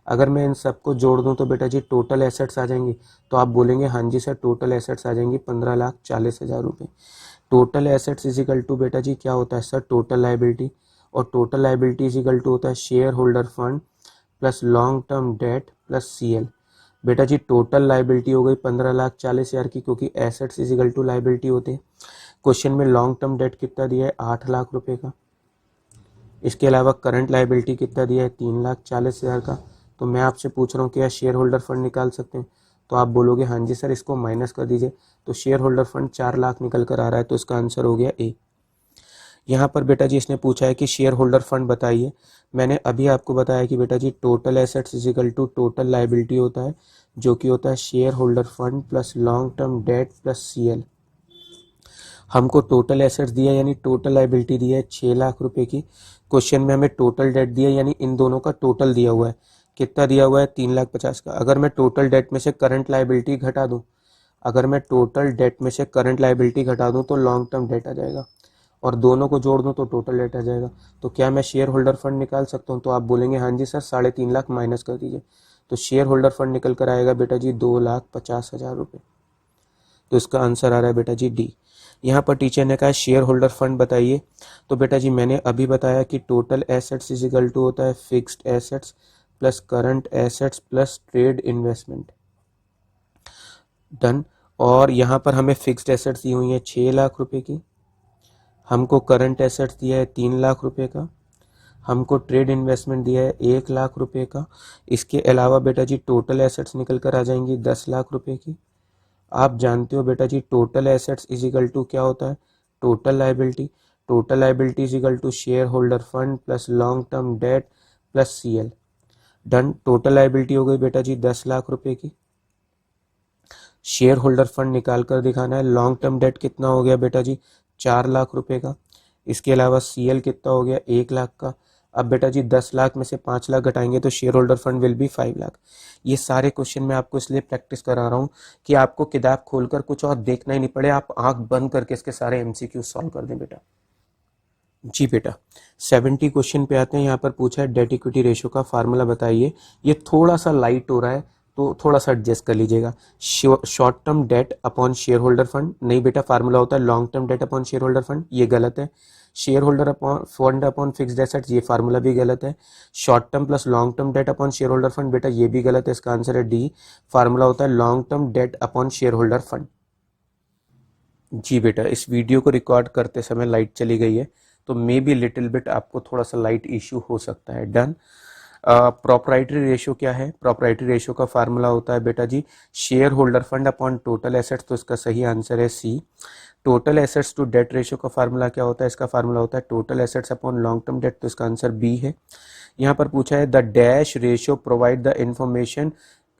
अगर मैं इन सबको जोड़ दूं तो बेटा जी टोटल एसेट्स आ जाएंगी, तो आप बोलेंगे हाँ जी सर टोटल एसेट्स आ जाएंगी 15,40,000 रुपये। Total assets is equal to बेटा जी क्या होता है सर, टोटल लायबिलिटी, और total liability is equal to होता है share holder fund plus long term debt plus CL। बेटा जी टोटल लायबिलिटी हो गई 15,40,000 की, क्योंकि assets is equal to liability होते हैं। क्वेश्चन में लॉन्ग टर्म डेट कितना दिया है, 8 लाख रुपए का। इसके अलावा करंट लायबिलिटी कितना दिया है, 3,40,000 का। तो मैं आपसे पूछ रहा हूँ क्या शेयर होल्डर फंड निकाल सकते हैं, तो आप बोलोगे हाँ जी सर इसको माइनस कर दीजिए, तो शेयर होल्डर फंड 4 लाख निकल कर आ रहा है, तो इसका आंसर हो गया ए। यहाँ पर बेटा जी इसने पूछा है कि शेयर होल्डर फंड बताइए। मैंने अभी आपको बताया कि बेटा जी total assets is equal to total liability होता है, जो कि होता है share holder fund plus long term debt plus CL। हमको टोटल एसेट्स दिया यानी टोटल लायबिलिटी दी है 6 लाख रुपए की। क्वेश्चन में हमें टोटल डेट दिया यानी इन दोनों का टोटल दिया हुआ है, कितना दिया हुआ है, 3,50,000 का। अगर मैं टोटल डेट में से करंट लायबिलिटी घटा दूं, अगर मैं टोटल डेट में से करंट लायबिलिटी घटा दूं तो लॉन्ग टर्म डेट आ जाएगा, और दोनों को जोड़ दूं तो टोटल डेट आ जाएगा। तो क्या मैं शेयर होल्डर फंड निकाल सकता हूं, तो आप बोलेंगे हाँ जी सर 3.5 लाख माइनस कर दीजिए, तो शेयर होल्डर फंड निकल कर आएगा बेटा जी 2,50,000 रुपये। तो इसका आंसर आ रहा है बेटा जी डी। यहाँ पर टीचर ने कहा शेयर होल्डर फंड बताइए, तो बेटा जी मैंने अभी बताया कि total assets is equal to होता है fixed assets plus current assets plus trade investment. Done. और यहाँ पर हमें फिक्स्ड एसेट्स दी हुई है 6 लाख रुपए की, हमको करंट एसेट्स दिया है 3 लाख रुपए का, हमको ट्रेड इन्वेस्टमेंट दिया है 1 लाख रुपए का। इसके अलावा बेटा जी टोटल एसेट्स निकल कर आ जाएंगी 10 लाख रुपए की। आप जानते हो बेटा जी total assets is equal to क्या होता है, total liability. Total liability is equal to share holder fund plus long term debt plus CL। Done. Total liability हो गई बेटा जी 10 लाख रुपए की। शेयर होल्डर फंड निकाल कर दिखाना है। लॉन्ग टर्म डेट कितना हो गया बेटा जी, 4 लाख रुपए का। इसके अलावा CL कितना हो गया, 1 लाख का। अब बेटा जी 10 लाख में से 5 लाख घटाएंगे तो share holder fund will be 5 lakh. ये सारे क्वेश्चन मैं आपको इसलिए प्रैक्टिस करा रहा हूँ कि आपको किताब खोलकर कुछ और देखना ही नहीं पड़े, आप आंख बंद करके इसके सारे MCQ सॉल्व कर दें बेटा। जी बेटा 70 क्वेश्चन पे आते हैं। यहाँ पर पूछा है डेट इक्विटी रेशियो का फार्मूला बताइए। ये थोड़ा सा लाइट हो रहा है तो थोड़ा सा एडजस्ट कर लीजिएगा। Short term debt upon share holder fund, नहीं बेटा फार्मूला होता है long term debt upon share holder fund, ये गलत है। Share holder upon fund upon fixed assets, ये फार्मूला भी गलत है। Short term plus long term debt upon share holder fund, बेटा ये भी गलत है, इसका आंसर है डी। फार्मूला होता है long term debt upon share holder fund. जी बेटा, इस वीडियो को रिकॉर्ड करते समय लाइट चली गई है, तो मे बी लिटिल बिट आपको थोड़ा सा लाइट इश्यू हो सकता है। डन। प्रोप्राइटरी रेशियो क्या है? प्रोप्राइटरी रेशियो का फार्मूला होता है बेटा जी share holder fund upon total assets, तो इसका सही आंसर है C. Total assets to debt ratio का फार्मूला क्या होता है? इसका फार्मूला होता है total assets upon long term debt, तो इसका आंसर बी है। यहाँ पर पूछा है the dash ratio provide the information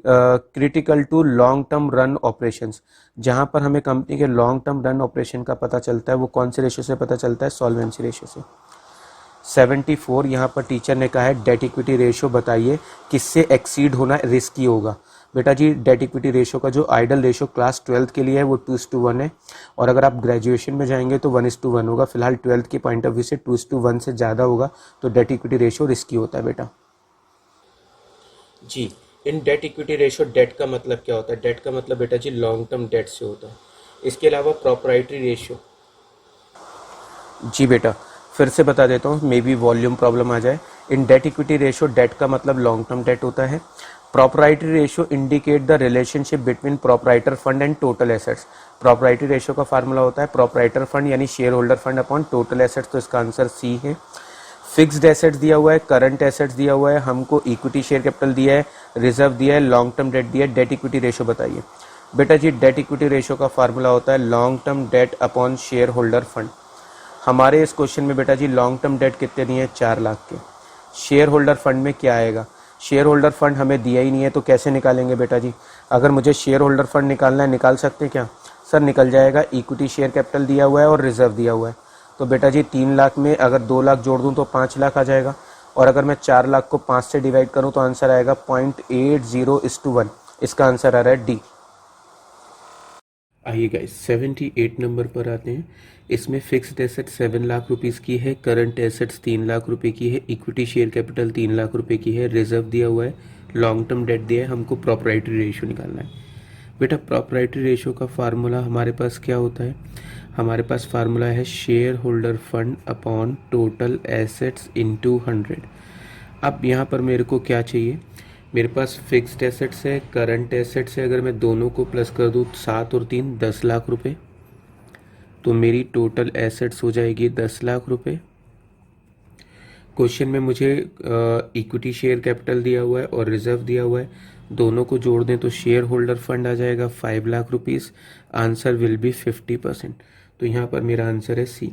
critical to long term run operations. जहां पर हमें कंपनी के लॉन्ग टर्म रन ऑपरेशन का पता चलता है वो कौन से रेशियो से पता चलता है? सॉल्वेंसी रेशियो से। 74 यहाँ पर टीचर ने कहा है डेट इक्विटी रेशियो बताइए किससे एक्सीड होना रिस्की होगा। बेटा जी डेट इक्विटी रेशियो का जो आइडल रेशियो क्लास 12 के लिए है वो 2:1 है, और अगर आप ग्रेजुएशन में जाएंगे तो 1:1 होगा। फिलहाल 12th के पॉइंट ऑफ व्यू से 2:1 से ज़्यादा होगा, तो डेट इक्विटी रेशियो रिस्की होता है बेटा जी। इन डेट इक्विटी रेशियो, डेट का मतलब क्या होता है? डेट का मतलब बेटा जी लॉन्ग टर्म डेट से होता है। इसके अलावा प्रोप्राइटरी रेशियो, जी बेटा फिर से बता देता हूँ, मे बी वॉल्यूम प्रॉब्लम आ जाए। इन डेट इक्विटी रेशियो, डेट का मतलब लॉन्ग टर्म डेट होता है। Proprietary ratio indicate the relationship between proprietor fund and total assets. Proprietary ratio का फार्मूला होता है प्रोप्राइटर फंड यानी share holder fund upon total assets, तो इसका आंसर सी है। फिक्स्ड एसेट्स दिया हुआ है, करंट एसेट्स दिया हुआ है, हमको इक्विटी शेयर कैपिटल दिया है, रिजर्व दिया है, लॉन्ग टर्म डेट दिया है, डेट इक्विटी रेशियो बताइए। बेटा जी डेट इक्विटी रेशियो का फार्मूला होता है long term debt upon share holder fund. हमारे इस क्वेश्चन में बेटा जी लॉन्ग टर्म डेट कितने दिए हैं? 4 लाख के। शेयर होल्डर फंड में क्या आएगा? शेयर होल्डर फंड हमें दिया ही नहीं है, तो कैसे निकालेंगे बेटा जी? अगर मुझे शेयर होल्डर फंड निकालना है, निकाल सकते हैं क्या? सर निकल जाएगा, इक्विटी शेयर कैपिटल दिया हुआ है और रिजर्व दिया हुआ है, तो बेटा जी 3 लाख में अगर 2 लाख जोड़ दूं तो 5 लाख आ जाएगा, और अगर मैं 4 लाख को 5 से डिवाइड करूं तो आंसर आएगा 0.80:1। इसका आंसर आ रहा है डी। आइए गाइस 78 नंबर पर आते हैं। इसमें फिक्स्ड एसेट 7 लाख रुपीस की है, करंट एसेट्स 3 लाख रुपए की है, इक्विटी शेयर कैपिटल 3 लाख रुपए की है, रिजर्व दिया हुआ है, लॉन्ग टर्म डेट दिया है, हमको प्रॉपर्टी रेशियो निकालना है। बेटा प्रॉपर्टी रेशियो का फार्मूला हमारे पास क्या होता है? हमारे पास फार्मूला है share holder fund upon total assets into 100। अब यहाँ पर मेरे को क्या चाहिए? मेरे पास फिक्स्ड एसेट्स है, करंट एसेट्स है, अगर मैं दोनों को प्लस कर दूँ 7 और 3 10 लाख रुपए, तो मेरी टोटल एसेट्स हो जाएगी 10 लाख रुपए। क्वेश्चन में मुझे इक्विटी शेयर कैपिटल दिया हुआ है और रिजर्व दिया हुआ है, दोनों को जोड़ दें तो शेयर होल्डर फंड आ जाएगा 5 lakh rupees. Answer will be 50%, तो यहाँ पर मेरा आंसर है सी।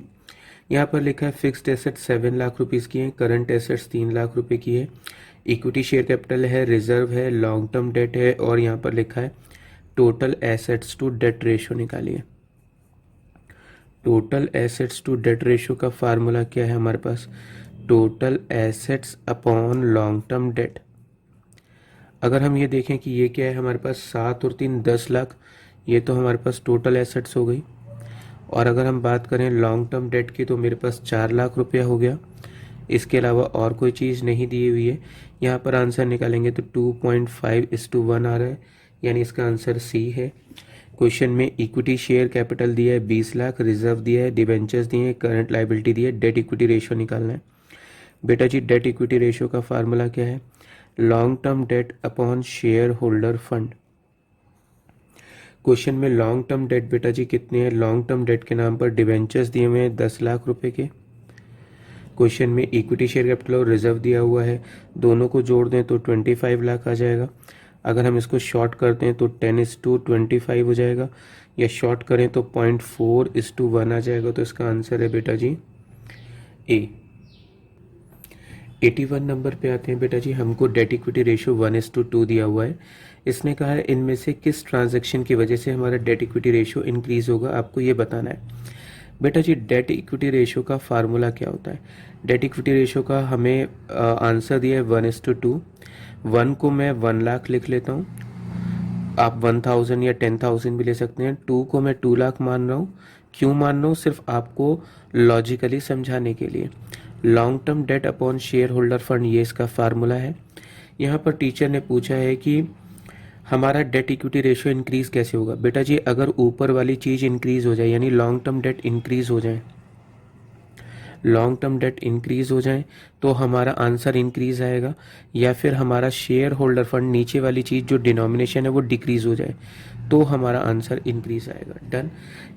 यहाँ पर लिखा है फिक्स्ड एसेट 7 लाख रुपीज़ की है, करंट एसेट्स 3 लाख रुपए की है, इक्विटी शेयर कैपिटल है, रिजर्व है, लॉन्ग टर्म डेट है, और यहाँ पर लिखा है total assets to debt ratio निकालिए। Total assets to debt ratio का फार्मूला क्या है हमारे पास? Total assets upon long term debt. अगर हम ये देखें कि ये क्या है हमारे पास 7 और 3 10 लाख, ये तो हमारे पास टोटल एसेट्स हो गई, और अगर हम बात करें लॉन्ग टर्म डेट की तो मेरे पास 4 लाख रुपया हो गया। इसके अलावा और कोई चीज़ नहीं दी हुई है। यहाँ पर आंसर निकालेंगे तो 2.5:1 आ रहा है, यानी इसका आंसर सी है। क्वेश्चन में इक्विटी शेयर कैपिटल दिया है 20 लाख, रिजर्व दिया है, डिबेंचर्स दिए हैं, करंट लाइबिलिटी दी है, डेट इक्विटी रेशियो निकालना है। बेटा जी डेट इक्विटी रेशियो का फार्मूला क्या है? Long term debt upon share holder fund. Question में लॉन्ग टर्म डेट बेटा जी कितने हैं? लॉन्ग टर्म डेट के नाम पर डिबेंचर्स दिए हुए हैं 10 लाख रुपए के। क्वेश्चन में इक्विटी शेयर कैपिटल और रिजर्व दिया हुआ है, दोनों को जोड़ दें तो 25 लाख आ जाएगा। अगर हम इसको शॉर्ट करते हैं तो 10:25 हो जाएगा, या शॉर्ट करें तो 0.4:1 आ जाएगा, तो इसका आंसर है बेटा जी ए। 81 नंबर पे आते हैं बेटा जी। हमको डेट इक्विटी रेशियो 1:2 दिया हुआ है। इसने कहा है इनमें से किस ट्रांजैक्शन की वजह से हमारा डेट इक्विटी रेशियो इंक्रीज होगा, आपको ये बताना है। बेटा जी डेट इक्विटी रेशियो का फार्मूला क्या होता है? डेट इक्विटी रेशियो का हमें आंसर दिया है 1:2। 1 को मैं 1 लाख लिख लेता हूँ, आप 1000 या 10,000 भी ले सकते हैं। 2 को मैं 2 लाख मान रहा हूँ। क्यों मान रहा हूँ? सिर्फ आपको लॉजिकली समझाने के लिए। Long term debt upon share holder fund, ये इसका फार्मूला है। यहाँ पर टीचर ने पूछा है कि हमारा डेट इक्विटी रेशियो इंक्रीज कैसे होगा? बेटा जी अगर ऊपर वाली चीज़ इंक्रीज हो जाए, यानी लॉन्ग टर्म डेट इंक्रीज हो जाए, लॉन्ग टर्म डेट इंक्रीज हो जाए तो हमारा आंसर इंक्रीज आएगा, या फिर हमारा शेयर होल्डर फंड नीचे वाली चीज़ जो डिनोमिनेशन है वो डिक्रीज हो जाए तो हमारा आंसर इंक्रीज आएगा। डन।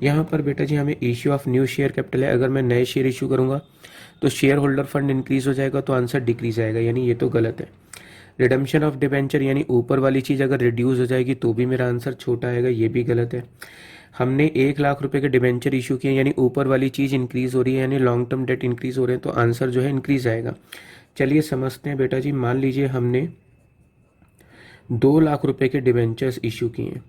यहाँ पर बेटा जी हमें issue of new share capital है, अगर मैं नए शेयर इशू करूँगा तो शेयर होल्डर फंड इंक्रीज हो जाएगा तो आंसर डिक्रीज आएगा, यानी ये तो गलत है। रिडम्पशन ऑफ डिबेंचर यानी ऊपर वाली चीज़ अगर रिड्यूस हो जाएगी तो भी मेरा आंसर छोटा आएगा, ये भी गलत है। हमने 1 लाख रुपए के डिबेंचर इशू किए यानी ऊपर वाली चीज़ इंक्रीज हो रही है, यानी लॉन्ग टर्म डेट इंक्रीज हो रहे हैं तो आंसर जो है इंक्रीज आएगा। चलिए समझते हैं बेटा जी। मान लीजिए हमने 2 लाख रुपए के डिबेंचर्स इशू किए।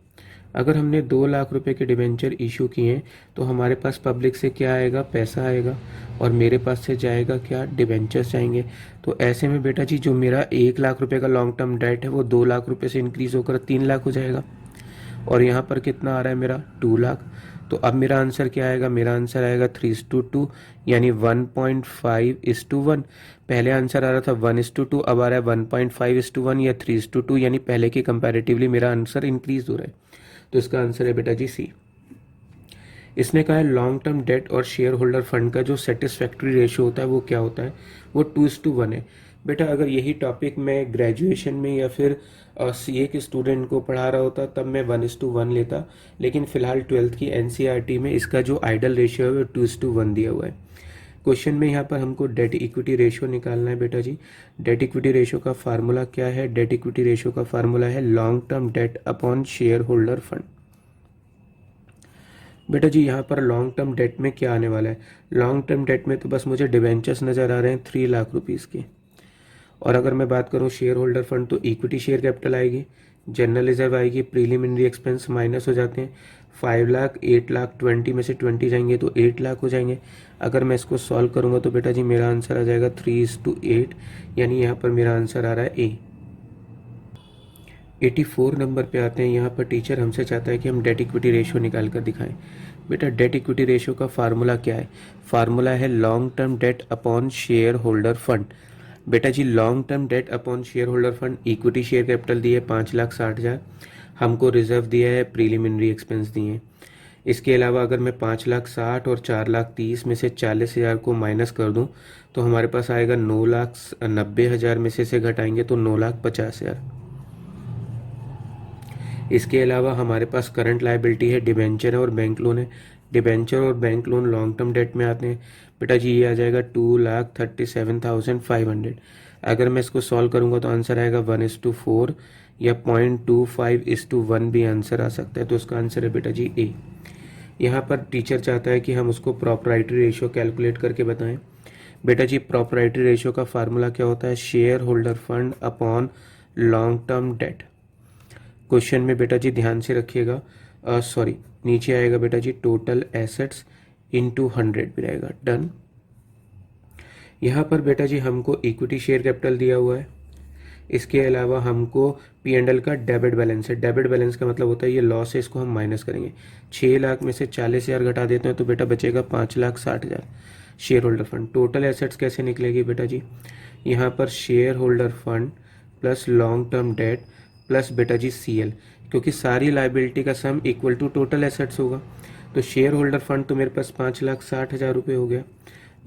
अगर हमने 2 लाख रुपए के डिबेंचर इशू किए तो हमारे पास पब्लिक से क्या आएगा, पैसा आएगा, और मेरे पास से जाएगा क्या, डिबेंचर्स जाएंगे। तो ऐसे में बेटा जी जो मेरा 1 लाख रुपए का लॉन्ग टर्म डेट है वो 2 लाख रुपए से इंक्रीज होकर 3 लाख हो जाएगा, और यहाँ पर कितना आ रहा है मेरा 2 लाख। तो अब मेरा आंसर क्या आएगा, मेरा आंसर आएगा 3:2 यानी 1.5:1। पहले आंसर आ रहा था 1:2, अब आ रहा है 1.5:1 या 3:2, यानी पहले के कंपैरेटिवली मेरा आंसर इंक्रीज हो रहा है। तो इसका आंसर है बेटा जी सी। इसने कहा है लॉन्ग टर्म डेट और शेयर होल्डर फंड का जो सेटिस्फैक्ट्री रेशियो होता है वो क्या होता है, वो 2:1 है। बेटा अगर यही टॉपिक मैं ग्रेजुएशन में या फिर सीए के स्टूडेंट को पढ़ा रहा होता तब मैं 1:1 लेता, लेकिन फिलहाल 12th की एनसीईआरटी में इसका जो आइडल रेशियो है वो 2:1 दिया हुआ है। क्वेश्चन में यहाँ पर हमको डेट इक्विटी रेशियो निकालना है बेटा जी। डेट इक्विटी रेशियो का फार्मूला क्या है, डेट इक्विटी रेशियो का फार्मूला है long term debt upon share holder fund. बेटा जी यहाँ पर लॉन्ग टर्म डेट में क्या आने वाला है, लॉन्ग टर्म डेट में तो बस मुझे डिबेंचर्स नज़र आ रहे हैं 3 लाख रुपीज़ के। और अगर मैं बात करूँ शेयर होल्डर फंड तो इक्विटी शेयर कैपिटल आएगी, जनरल रिजर्व आएगी, प्रीलिमिनरी एक्सपेंस माइनस हो जाते हैं, 5 लाख, 8 लाख, 20 में से 20 जाएंगे तो 8 लाख हो जाएंगे। अगर मैं इसको सॉल्व करूँगा तो बेटा जी मेरा आंसर आ जाएगा 3:8, यानी यहाँ पर मेरा आंसर आ रहा है ए। 84 नंबर पे आते हैं। यहाँ पर टीचर हमसे चाहता है कि हम डेट इक्विटी रेशियो निकाल कर दिखाएं। बेटा डेट इक्विटी रेशियो का फार्मूला क्या है, फार्मूला है long term debt upon share holder fund. बेटा जी long term debt upon share holder fund, equity share capital दिए 5,60,000, हमको रिजर्व दिया है, प्रीलिमिनरी एक्सपेंस दिए हैं। इसके अलावा अगर मैं 5,60,000 और 4,30,000 में से 40,000 को माइनस कर दूं तो हमारे पास आएगा 9,90,000 में से घटाएंगे तो 9,50,000। इसके अलावा हमारे पास करंट लायबिलिटी है, डिबेंचर है और बैंक लोन है। डिबेंचर और bank loan long term date में आते हैं। बेटा जी ये आ जाएगा 2,37,500। अगर मैं इसको सॉल्व करूंगा तो आंसर आएगा 1:4 या 0.25:1 भी आंसर आ सकता है। तो इसका आंसर है बेटा जी ए। यहाँ पर टीचर चाहता है कि हम उसको प्रोपराइटरी रेशियो कैलकुलेट करके बताएं। बेटा जी प्रोपराइटरी रेशियो का फार्मूला क्या होता है, share holder fund upon long term date. Question में बेटा जी ध्यान से रखिएगा, सॉरी नीचे आएगा बेटा जी टोटल एसेट्स इंटू 100 भी रहेगा। डन। यहाँ पर बेटा जी हमको इक्विटी शेयर कैपिटल दिया हुआ है, इसके अलावा हमको P&L का डेबिट बैलेंस है। डेबिट बैलेंस का मतलब होता है ये लॉस है, इसको हम माइनस करेंगे। 6 लाख में से 40,000 घटा देते हैं तो बेटा बचेगा 5,60,000 share holder fund. Total assets कैसे निकलेगी बेटा जी, यहाँ पर share holder fund plus long term debt plus बेटा जी CL, क्योंकि सारी लाइबिलिटी का sum equal to total assets होगा। तो शेयर होल्डर फंड तो मेरे पास 5,60,000 रुपये हो गया।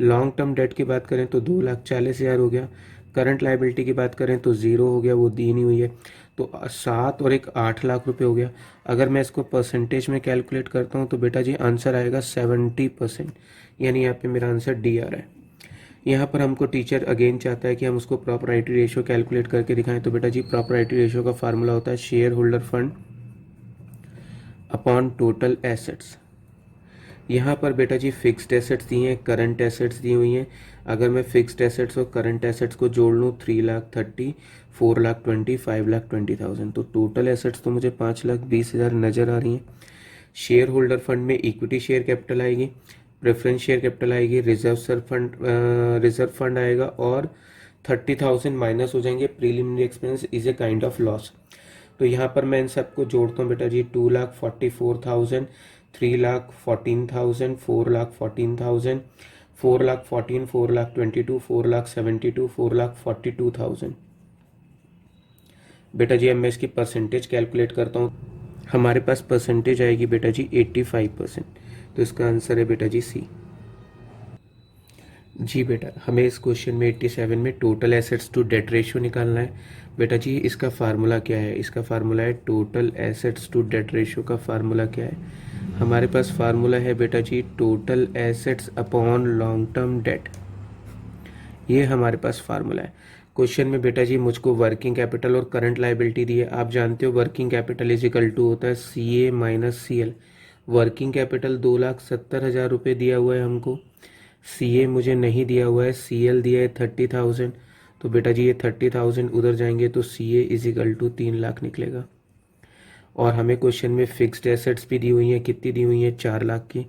लॉन्ग टर्म डेट की बात करें तो 2,40,000 हो गया। करंट लाइबिलिटी की बात करें तो 0 हो गया, वो दी नहीं हुई है। तो 7 और 1 8 लाख रुपए हो गया। अगर मैं इसको परसेंटेज में कैलकुलेट करता हूँ तो बेटा जी आंसर आएगा 70%, यानी यहाँ पे मेरा आंसर डी आ रहा है। यहाँ पर हमको टीचर अगेन चाहता है कि हम उसको प्रॉपराइटरी रेशियो कैलकुलेट करके दिखाएं। तो बेटा जी प्रॉपराइटरी रेशियो का फार्मूला होता है share holder fund upon total assets. यहाँ पर बेटा जी फिक्स्ड एसेट्स दिए हैं, करंट एसेट्स दी हुई हैं। अगर मैं फिक्स्ड एसेट्स और करंट एसेट्स को जोड़ लूँ 3,30,000, 4,20,000, 5,20,000, तो टोटल एसेट्स तो मुझे 5,20,000 नज़र आ रही हैं। शेयर होल्डर फंड में इक्विटी शेयर कैपिटल आएगी, प्रेफरेंस शेयर कैपिटल आएगी, रिजर्व फंड आएगा और 30,000 माइनस हो जाएंगे, preliminary expense is a kind of loss. तो यहाँ पर मैं इन सबको जोड़ता हूँ बेटा जी 2,44,000, 3,14,000, 4,14,000, 4,14,000, 4,22,000, 4,72,000, 4,42,000। बेटा जी अब मैं इसकी परसेंटेज कैलकुलेट करता हूँ, हमारे पास परसेंटेज आएगी बेटा जी 85%। तो इसका आंसर है बेटा जी सी। जी बेटा, हमें इस क्वेश्चन में 87 में total assets to debt ratio निकालना है। बेटा जी इसका फार्मूला क्या है? इसका फार्मूला है total assets to debt ratio का फार्मूला क्या है? हमारे पास फार्मूला है बेटा जी total assets upon long term debt. ये हमारे पास फार्मूला है। क्वेश्चन में बेटा जी मुझको वर्किंग कैपिटल और करंट लायबिलिटी दी है। आप जानते हो working capital is equal to होता है CA minus CL। Working capital 2,70,000 रुपये दिया हुआ है हमको। CA मुझे नहीं दिया हुआ है, CL दिया है 30,000। तो बेटा जी ये 30,000 उधर जाएंगे तो CA is equal to 3 lakh निकलेगा। और हमें क्वेश्चन में फिक्स्ड एसेट्स भी दी हुई हैं। कितनी दी हुई हैं? 4 लाख की।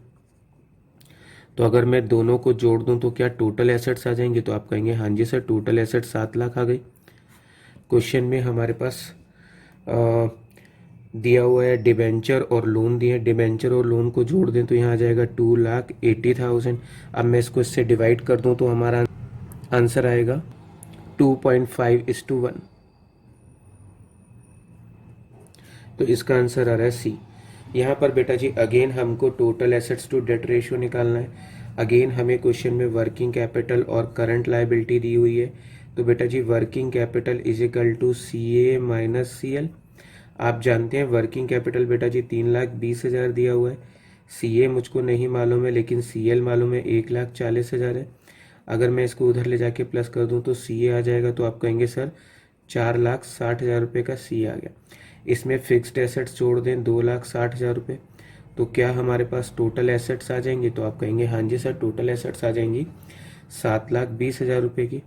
तो अगर मैं दोनों को जोड़ दूं तो क्या टोटल एसेट्स आ जाएंगे? तो आप कहेंगे हाँ जी सर, टोटल एसेट्स 7 लाख आ गई। क्वेश्चन में हमारे पास दिया हुआ है डिबेंचर और लोन दिए हैं। डिबेंचर और लोन को जोड़ दें तो यहाँ आ जाएगा 2,80,000। अब मैं इसको इससे डिवाइड कर दूं तो हमारा आंसर आएगा 2.5:1। तो इसका आंसर आ रहा है C। यहाँ पर बेटा जी अगेन हमको total assets to debt ratio निकालना है। अगेन हमें क्वेश्चन में वर्किंग कैपिटल और करंट लायबिलिटी दी हुई है। तो बेटा जी working capital is equal to CA minus CL। आप जानते हैं वर्किंग कैपिटल बेटा जी 3,20,000 दिया हुआ है। CA मुझको नहीं मालूम है लेकिन CL मालूम है 1,40,000 है। अगर मैं इसको उधर ले जाके प्लस कर दूं तो CA आ जाएगा। तो आप कहेंगे सर 4,60,000 रुपये का CA आ गया। इसमें फिक्स्ड एसेट्स जोड़ दें 2,60,000 रुपये। तो क्या हमारे पास टोटल एसेट्स आ जाएंगी? तो आप कहेंगे हाँ जी सर, टोटल एसेट्स आ जाएंगी 7,20,000 रुपये की।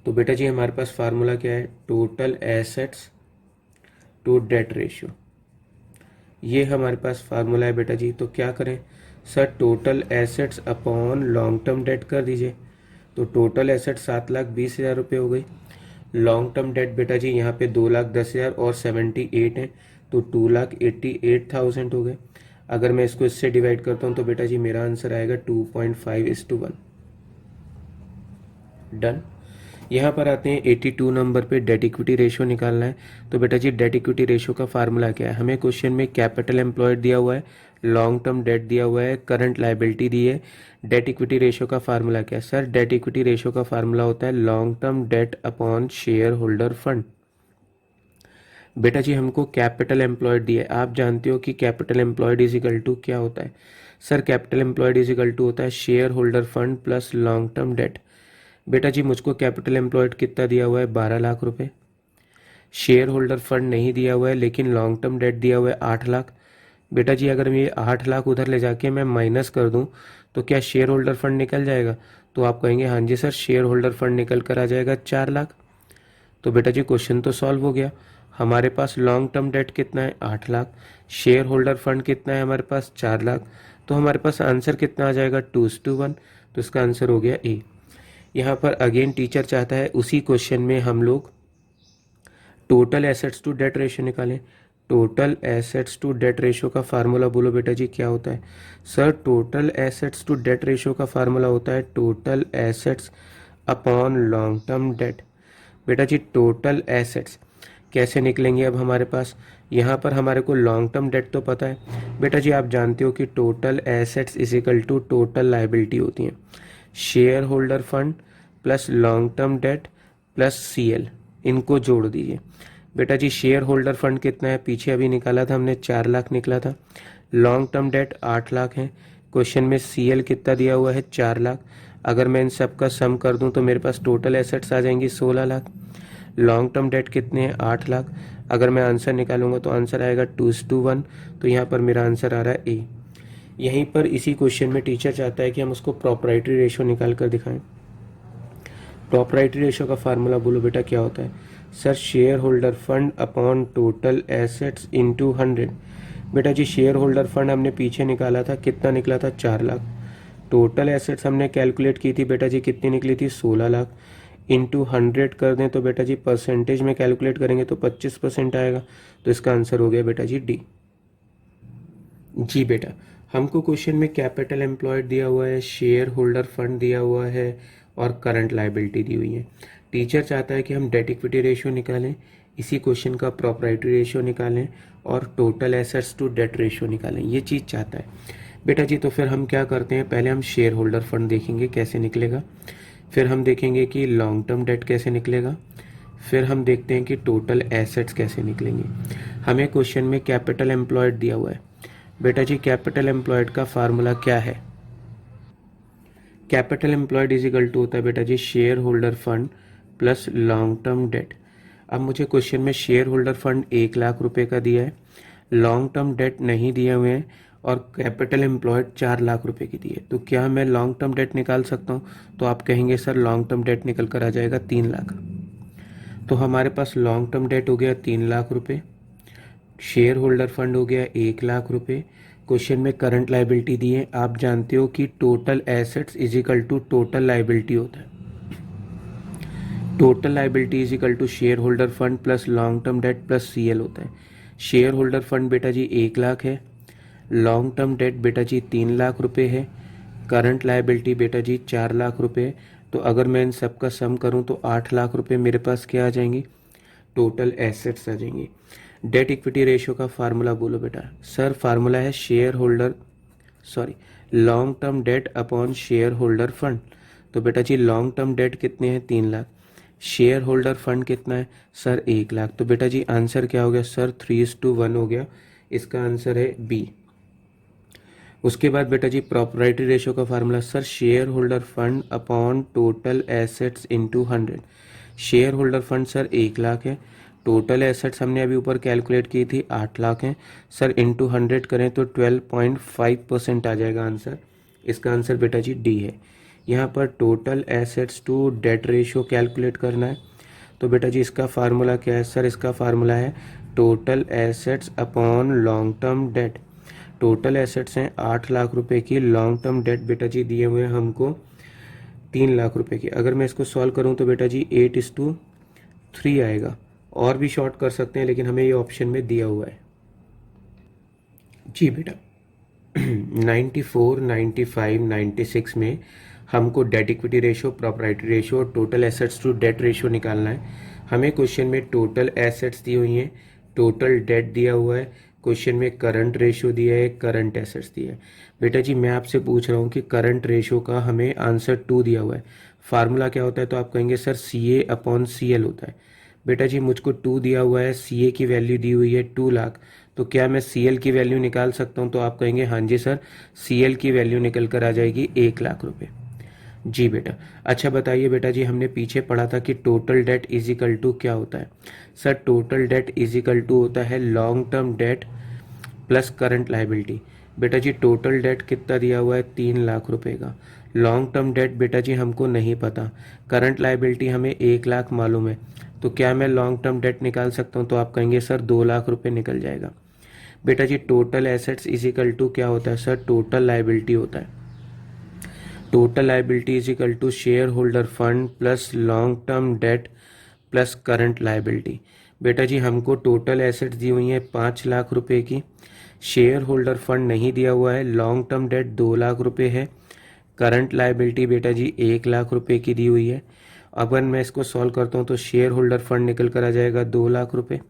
तो बेटा जी हमारे पास फार्मूला क्या है? Total assets to debt ratio. ये हमारे पास फार्मूला है बेटा जी। तो क्या करें sir? Total assets upon long term date कर दीजिए। तो टोटल एसेट्स 7,20,000 रुपये हो गई। लॉन्ग टर्म डेट बेटा जी यहाँ पे 2,10,000 और 78 है तो 2,88,000 हो गए। अगर मैं इसको इससे डिवाइड करता हूँ तो बेटा जी मेरा आंसर आएगा 2.5:1। डन। यहाँ पर आते हैं 82 नंबर पे डेट इक्विटी रेशियो निकालना है। तो बेटा जी डेट इक्विटी रेशियो का फार्मूला क्या है? हमें क्वेश्चन में कैपिटल एम्प्लॉयड दिया हुआ है, लॉन्ग टर्म डेट दिया हुआ है, करंट लायबिलिटी दी है। डेट इक्विटी रेशियो का फार्मूला क्या है? सर डेट इक्विटी रेशियो का फार्मूला होता है long term debt upon share holder fund. बेटा जी हमको कैपिटल एम्प्लॉयड दिया है। आप जानते हो कि capital employed is equal to क्या होता है? Sir capital employed is equal to होता है share holder fund plus long term debt. बेटा जी मुझको कैपिटल एम्प्लॉयड कितना दिया हुआ है? 12 लाख रुपए। शेयर होल्डर फंड नहीं दिया हुआ है लेकिन लॉन्ग टर्म डेट दिया हुआ है 8 लाख। बेटा जी अगर मैं ये 8 लाख उधर ले जाके मैं माइनस कर दूं तो क्या शेयर होल्डर फंड निकल जाएगा? तो आप कहेंगे हाँ जी सर, शेयर होल्डर फंड निकल कर आ जाएगा 4 लाख। तो बेटा जी क्वेश्चन तो सॉल्व हो गया। हमारे पास लॉन्ग टर्म डेट कितना है? 8 लाख। शेयर होल्डर फंड कितना है हमारे पास? 4 लाख। तो हमारे पास आंसर कितना आ जाएगा? 2:1। तो इसका आंसर हो गया ए। यहाँ पर अगेन टीचर चाहता है उसी क्वेश्चन में हम लोग total assets to debt ratio निकालें। Total assets to debt ratio का फार्मूला बोलो बेटा जी क्या होता है? Sir total assets to debt ratio का फार्मूला होता है total assets upon long term debt. बेटा जी टोटल एसेट्स कैसे निकलेंगे? अब हमारे पास यहाँ पर हमारे को लॉन्ग टर्म डेट तो पता है। बेटा जी आप जानते हो कि total assets is equal to total liability होती है। Share holder fund plus long term debt plus CL, इनको जोड़ दीजिए। बेटा जी शेयर होल्डर फंड कितना है? पीछे अभी निकाला था हमने, 4 लाख निकला था। लॉन्ग टर्म डेट 8 लाख है। क्वेश्चन में CL कितना दिया हुआ है? 4 लाख। अगर मैं इन सब का सम कर दूं तो मेरे पास टोटल एसेट्स आ जाएंगी 16 लाख। लॉन्ग टर्म डेट कितने हैं? 8 लाख। अगर मैं आंसर निकालूंगा तो आंसर आएगा 2:1। तो यहाँ पर मेरा आंसर आ रहा है ए। यहीं पर इसी क्वेश्चन में टीचर चाहता है कि हम उसको प्रोप्राइटरी रेशियो निकाल कर दिखाएं। प्रोप्राइटरी रेशियो का फार्मूला बोलो बेटा क्या होता है? Sir share holder fund upon total assets into 100। बेटा जी शेयर होल्डर फंड हमने पीछे निकाला था, कितना निकला था? 4 लाख। टोटल एसेट्स हमने कैलकुलेट की थी बेटा जी, कितनी निकली थी? 16 लाख। इंटू 100 कर दें तो बेटा जी परसेंटेज में कैलकुलेट करेंगे तो 25% आएगा। तो इसका आंसर हो गया बेटा जी डी। जी बेटा हमको क्वेश्चन में कैपिटल एम्प्लॉयड दिया हुआ है, शेयर होल्डर फंड दिया हुआ है और करंट लायबिलिटी दी हुई है। टीचर चाहता है कि हम डेट इक्विटी रेशियो निकालें, इसी क्वेश्चन का प्रोप्राइटरी रेशियो निकालें और total assets to debt ratio निकालें। ये चीज़ चाहता है। बेटा जी तो फिर हम क्या करते हैं, पहले हम शेयर होल्डर फंड देखेंगे कैसे निकलेगा, फिर हम देखेंगे कि लॉन्ग टर्म डेट कैसे निकलेगा, फिर हम देखते हैं कि टोटल एसेट्स कैसे निकलेंगे। हमें क्वेश्चन में कैपिटल एम्प्लॉयड दिया हुआ है। बेटा जी कैपिटल एम्प्लॉयड का फार्मूला क्या है? Capital employed is equal to होता है बेटा जी share holder fund plus long term debt. अब मुझे क्वेश्चन में शेयर होल्डर फंड 1,00,000 रुपए का दिया है, लॉन्ग टर्म डेट नहीं दिए हुए हैं और कैपिटल एम्प्लॉयड 4,00,000 रुपए की दी है, तो क्या मैं लॉन्ग टर्म डेट निकाल सकता हूँ? तो आप कहेंगे सर लॉन्ग टर्म डेट निकल कर आ जाएगा 3,00,000। तो हमारे पास लॉन्ग टर्म डेट हो गया 3,00,000 रुपए, शेयर होल्डर फंड हो गया 1,00,000 रुपए। क्वेश्चन में करंट लाइबिलिटी दी है, आप जानते हो कि total assets is equal to total liability होता है। Total liability is equal to share holder fund plus long term debt plus CL होता है। शेयर होल्डर फंड बेटा जी 1,00,000 है, लॉन्ग टर्म डेट बेटा जी 3,00,000 रुपए है, करंट लाइबिलिटी बेटा जी 4,00,000 रुपए। तो अगर मैं इन सब का सम करूं तो 8,00,000 रुपए मेरे पास क्या आ जाएंगे, टोटल एसेट्स आ जाएंगे। डेट इक्विटी रेशियो का फार्मूला बोलो बेटा। सर फार्मूला है share holder long term debt upon share holder fund. तो बेटा जी लॉन्ग टर्म डेट कितने हैं, 3,00,000, शेयर होल्डर फंड कितना है सर 1,00,000। तो बेटा जी आंसर क्या हो गया सर 3:1 हो गया, इसका आंसर है बी। उसके बाद बेटा जी प्रॉपर्टी रेशियो का formula sir share holder fund upon total assets into 100। Share holder fund sir 1,00,000 है, टोटल एसेट्स हमने अभी ऊपर कैलकुलेट की थी 8,00,000 है सर, इंटू 100 करें तो 12.5% आ जाएगा आंसर। इसका आंसर बेटा जी डी है। यहाँ पर total assets to debt ratio calculate करना है, तो बेटा जी इसका फार्मूला क्या है सर, इसका फार्मूला है total assets upon long term debt. Total assets हैं 8,00,000 रुपए की, लॉन्ग टर्म डेट बेटा जी दिए हुए हैं हमको 3,00,000 रुपए की। अगर मैं इसको सॉल्व करूं तो बेटा जी 8:3 आएगा, और भी शॉर्ट कर सकते हैं लेकिन हमें ये ऑप्शन में दिया हुआ है जी बेटा। 94, 95, 96 में हमको debt equity ratio, property ratio और total assets to debt ratio निकालना है। हमें क्वेश्चन में टोटल एसेट्स दी हुई हैं, टोटल डेट दिया हुआ है, क्वेश्चन में करंट रेशियो दिया है, करंट एसेट्स दिया है। बेटा जी मैं आपसे पूछ रहा हूँ कि करंट रेशियो का हमें आंसर 2 दिया हुआ है, फार्मूला क्या होता है? तो आप कहेंगे सर CA अपॉन CL होता है। बेटा जी मुझको 2 दिया हुआ है, CA की वैल्यू दी हुई है 2,00,000, तो क्या मैं CL की वैल्यू निकाल सकता हूँ? तो आप कहेंगे हाँ जी सर, CL की वैल्यू निकल कर आ जाएगी 1,00,000 रुपए। जी बेटा। अच्छा बताइए बेटा जी, हमने पीछे पढ़ा था कि total debt is equal to क्या होता है? Sir total debt is equal to होता है long term debt plus current liability. बेटा जी टोटल डेट कितना दिया हुआ है, 3,00,000 रुपए का। लॉन्ग टर्म डेट बेटा जी हमको नहीं पता, करंट लाइबिलिटी हमें 1,00,000 मालूम है, तो क्या मैं लॉन्ग टर्म डेट निकाल सकता हूँ? तो आप कहेंगे सर 2,00,000 रुपए निकल जाएगा। बेटा जी total assets is equal to क्या होता है सर, टोटल लाइबिलिटी होता है। Total liability is equal to share holder fund plus long term debt plus current liability. बेटा जी हमको टोटल एसेट्स दी हुई हैं 5,00,000 रुपए की, शेयर होल्डर फंड नहीं दिया हुआ है, लॉन्ग टर्म डेट 2,00,000 रुपए है, करंट लाइबिलिटी बेटा जी 1,00,000 रुपए की दी हुई है। अगर मैं इसको सॉल्व करता हूँ तो शेयर होल्डर फंड निकल कर आ जाएगा 2,00,000 रुपए।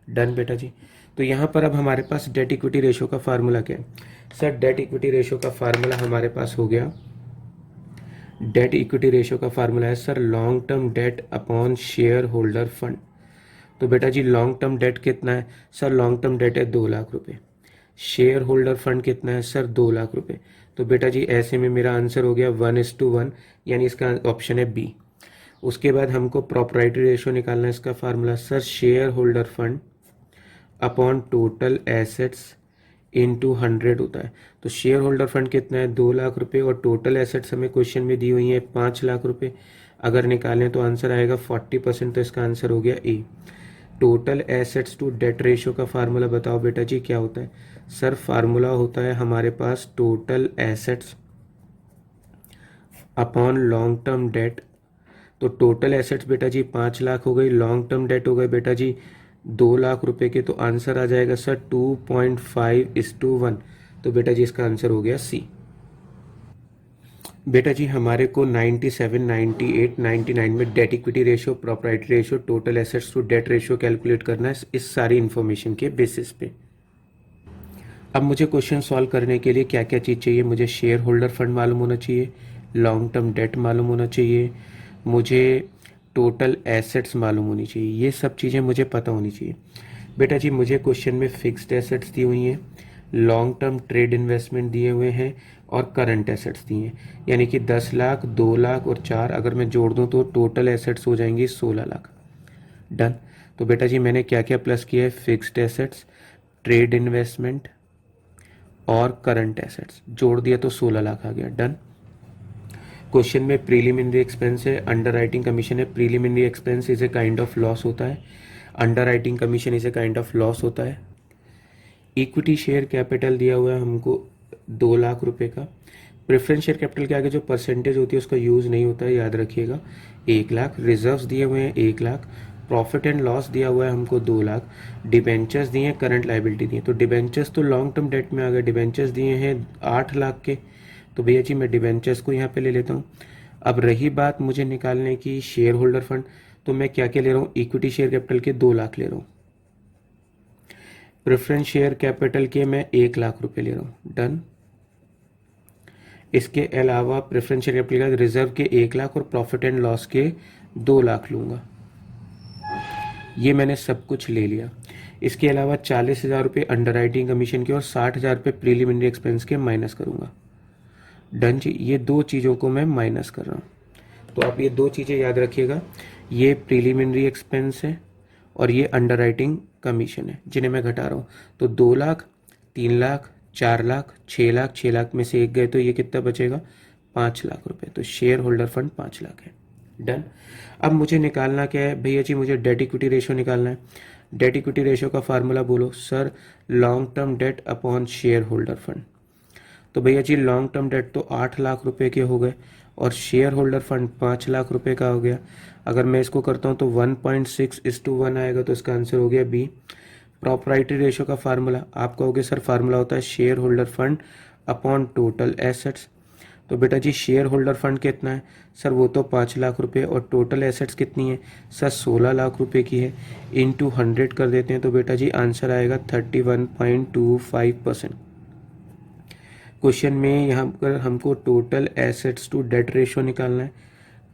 डन बेटा जी। तो यहाँ पर अब हमारे पास डेट इक्विटी रेशियो का फार्मूला क्या है? सर डेट इक्विटी रेशियो का फार्मूला हमारे पास हो गया, डेट इक्विटी रेशियो का फार्मूला है sir long term debt upon share holder fund. तो बेटा जी लॉन्ग टर्म डेट कितना है सर, लॉन्ग टर्म डेट है 2,00,000 रुपए, शेयर होल्डर फंड कितना है सर 2,00,000 रुपए। तो बेटा जी ऐसे में मेरा आंसर हो गया 1:1, यानी इसका ऑप्शन है बी। उसके बाद हमको प्रॉपर्टी रेशियो निकालना है, इसका formula sir share holder fund upon total assets into 100 होता है। तो शेयर होल्डर फंड कितना है 2,00,000 रुपए, और टोटल एसेट्स हमें क्वेश्चन में दी हुई है 5,00,000 रुपए। अगर निकालें तो आंसर आएगा 40%, तो इसका आंसर हो गया A. Total assets to debt ratio का फार्मूला बताओ बेटा जी क्या होता है? सर फार्मूला होता है हमारे पास total assets upon long term debt. तो टोटल एसेट्स बेटा जी 5,00,000 हो गई, लॉन्ग टर्म डेट हो गए बेटा जी 2,00,000 रुपए के, तो आंसर आ जाएगा सर 2.5:1। तो बेटा जी इसका आंसर हो गया सी। बेटा जी हमारे को 97, 98, 99 में debt equity ratio, property ratio, total assets to debt ratio calculate करना है इस सारी इन्फॉर्मेशन के बेसिस पे। अब मुझे क्वेश्चन सॉल्व करने के लिए क्या क्या चीज़ चाहिए, मुझे शेयर होल्डर फंड मालूम होना चाहिए, लॉन्ग टर्म डेट मालूम होना चाहिए, मुझे टोटल एसेट्स मालूम होनी चाहिए, ये सब चीज़ें मुझे पता होनी चाहिए। बेटा जी मुझे क्वेश्चन में फिक्स्ड एसेट्स दी हुई हैं, लॉन्ग टर्म ट्रेड इन्वेस्टमेंट दिए हुए हैं और करंट एसेट्स दिए हैं, यानी कि 10 लाख, 2 लाख और 4 अगर मैं जोड़ दूं तो टोटल एसेट्स हो जाएंगी 16 लाख। डन। तो बेटा जी मैंने क्या क्या प्लस किया है, फिक्स्ड एसेट्स, ट्रेड इन्वेस्टमेंट और करंट एसेट्स जोड़ दिया तो 16 लाख आ गया। डन। क्वेश्चन में प्रीलिमिनरी एक्सपेंस है, अंडर राइटिंग कमीशन है। Preliminary expense is a kind of loss होता है, under writing commission is a kind of loss होता है। इक्विटी शेयर कैपिटल दिया हुआ है हमको 2 लाख रुपए का। प्रेफरेंस शेयर कैपिटल के आगे जो परसेंटेज होती है उसका यूज़ नहीं होता है, याद रखिएगा। 1 लाख रिजर्व्स दिए हुए हैं, 1 लाख प्रॉफिट एंड लॉस दिया हुआ है हमको 2 लाख। डिबेंचर्स दिए हैं, करंट लाइबिलिटी दी है। तो डिबेंचर्स तो लॉन्ग टर्म डेट में आ गए, डिबेंचर्स दिए हैं 8 लाख के, तो भैया जी मैं डिबेंचर्स को यहाँ पे ले लेता हूँ। अब रही बात मुझे निकालने की शेयर होल्डर फंड, तो मैं क्या क्या ले रहा हूँ, इक्विटी शेयर कैपिटल के 2 लाख ले रहा हूँ, प्रेफरेंस शेयर कैपिटल के मैं 1 लाख रुपए ले रहा हूँ। डन। इसके अलावा प्रेफरेंस शेयर कैपिटल का रिजर्व के 1 लाख और प्रॉफिट एंड लॉस के 2 लाख लूंगा, ये मैंने सब कुछ ले लिया। इसके अलावा 40,000 रुपये अंडर राइटिंग कमीशन के और 60,000 रुपये प्रीलिमिनरी एक्सपेंस के माइनस करूंगा। डन जी, ये दो चीज़ों को मैं माइनस कर रहा हूँ। तो आप ये दो चीज़ें याद रखिएगा, ये प्रीलिमिनरी एक्सपेंस है और ये अंडर राइटिंग कमीशन है जिन्हें मैं घटा रहा हूँ। तो 2 लाख, 3 लाख, 4 लाख, 6 लाख, 6 लाख में से एक गए तो ये कितना बचेगा, 5 लाख रुपए। तो शेयर होल्डर फंड 5 लाख है। डन। अब मुझे निकालना क्या है भैया जी, मुझे डेट इक्विटी रेशियो निकालना है। डेट इक्विटी रेशियो का फार्मूला बोलो sir, long term debt upon share holder fund. तो भैया जी लॉन्ग टर्म डेट तो 8 लाख रुपए के हो गए और शेयर होल्डर फंड 5 लाख रुपए का हो गया। अगर मैं इसको करता हूँ तो 1.6:1 आएगा, तो इसका आंसर हो गया बी। प्रॉपराइटरी रेशियो का फार्मूला आप कहोगे सर फार्मूला होता है share holder fund upon total assets. तो बेटा जी शेयर होल्डर फंड कितना है सर, वो तो 5 लाख रुपए और टोटल एसेट्स कितनी है सर, 16 लाख रुपए की है। इनटू 100 कर देते हैं तो बेटा जी आंसर आएगा 31.25%। क्वेश्चन में यहाँ पर हमको total assets to debt ratio निकालना है।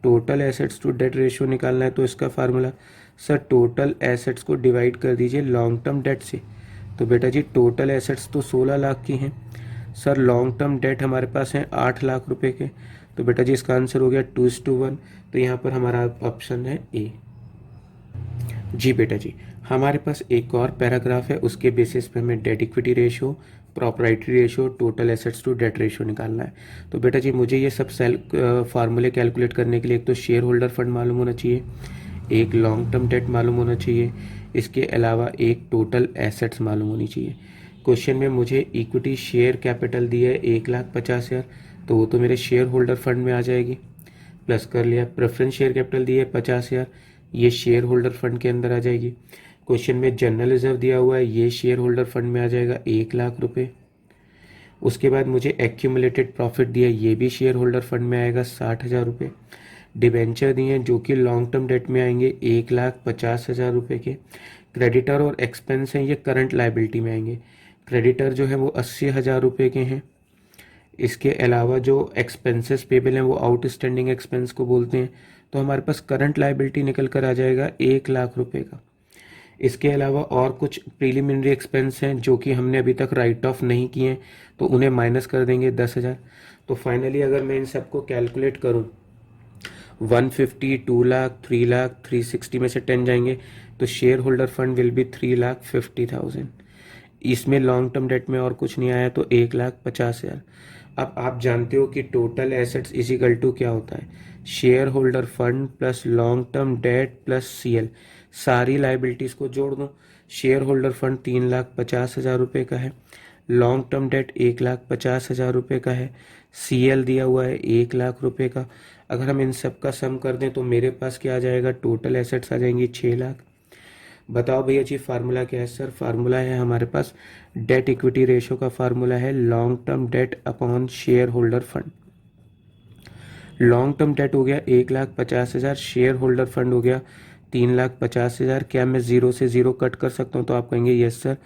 Total assets to debt ratio निकालना है तो इसका फार्मूला सर, टोटल एसेट्स को डिवाइड कर दीजिए लॉन्ग टर्म डेट से। तो बेटा जी टोटल एसेट्स तो 16 लाख की हैं सर, लॉन्ग टर्म डेट हमारे पास हैं 8 लाख रुपए के, तो बेटा जी इसका आंसर हो गया 2:1। तो यहाँ पर हमारा ऑप्शन है ए। जी बेटा जी, हमारे पास एक और पैराग्राफ है, उसके बेसिस पे हमें debt equity ratio, proprietary ratio, total assets to debt ratio निकालना है। तो बेटा जी मुझे ये सब फार्मूले कैलकुलेट करने के लिए एक तो शेयर होल्डर फंड मालूम होना चाहिए, एक लॉन्ग टर्म डेट मालूम होना चाहिए, इसके अलावा एक टोटल एसेट्स मालूम होनी चाहिए। क्वेश्चन में मुझे इक्विटी शेयर कैपिटल दिया है 1,50,000, तो वो तो मेरे शेयर होल्डर फंड में आ जाएगी, प्लस कर लिया। प्रेफरेंस शेयर कैपिटल दिया है 50,000, ये शेयर होल्डर फंड के अंदर आ जाएगी। क्वेश्चन में जनरल रिजर्व दिया हुआ है, ये शेयर होल्डर फंड में आ जाएगा 1 लाख रुपए। उसके बाद मुझे एक्यूमुलेटेड प्रॉफिट दिया, ये भी शेयर होल्डर फंड में आएगा 60,000 रुपये। डिबेंचर दिए हैं जो कि लॉन्ग टर्म डेट में आएंगे 1,50,000 रुपये के। क्रेडिटर और एक्सपेंस हैं ये करंट लाइबिलिटी में आएंगे। क्रेडिटर जो है वो 80,000 रुपये के हैं। इसके अलावा जो एक्सपेंसेस पेबल हैं वो आउटस्टैंडिंग एक्सपेंस को बोलते हैं, तो हमारे पास करंट लाइबिलिटी निकल कर आ जाएगा 1 लाख रुपए का। इसके अलावा और कुछ प्रीलिमिनरी एक्सपेंस हैं जो कि हमने अभी तक राइट ऑफ नहीं किए हैं, तो उन्हें माइनस कर देंगे 10,000। तो फाइनली अगर मैं इन सबको कैलकुलेट करूं 150, 2 लाख, 3 लाख, 360 में से 10 जाएंगे तो share holder fund will be 3,50,000। इसमें लॉन्ग टर्म डेट में और कुछ नहीं आया तो 1,50,000। अब आप जानते हो कि total assets is equal to क्या होता है, share holder fund plus long term debt plus CL, सारी लाइबिलिटीज को जोड़ दो। शेयर होल्डर फंड 3,50,000 रुपये का है, लॉन्ग टर्म डेट 1,50,000 रुपये का है, सीएल दिया हुआ है 1 लाख रुपये का। अगर हम इन सब का सम कर दें तो मेरे पास क्या आ जाएगा, टोटल एसेट्स आ जाएंगी 6 लाख। बताओ भैया जी फार्मूला क्या है सर, फार्मूला है हमारे पास डेट इक्विटी रेशियो का फार्मूला है long term debt upon share holder fund. Long term date हो गया 1,50,000, शेयर होल्डर फंड हो गया 3,50,000। क्या मैं 0 से 0 कट कर सकता हूँ, तो आप कहेंगे यस सर।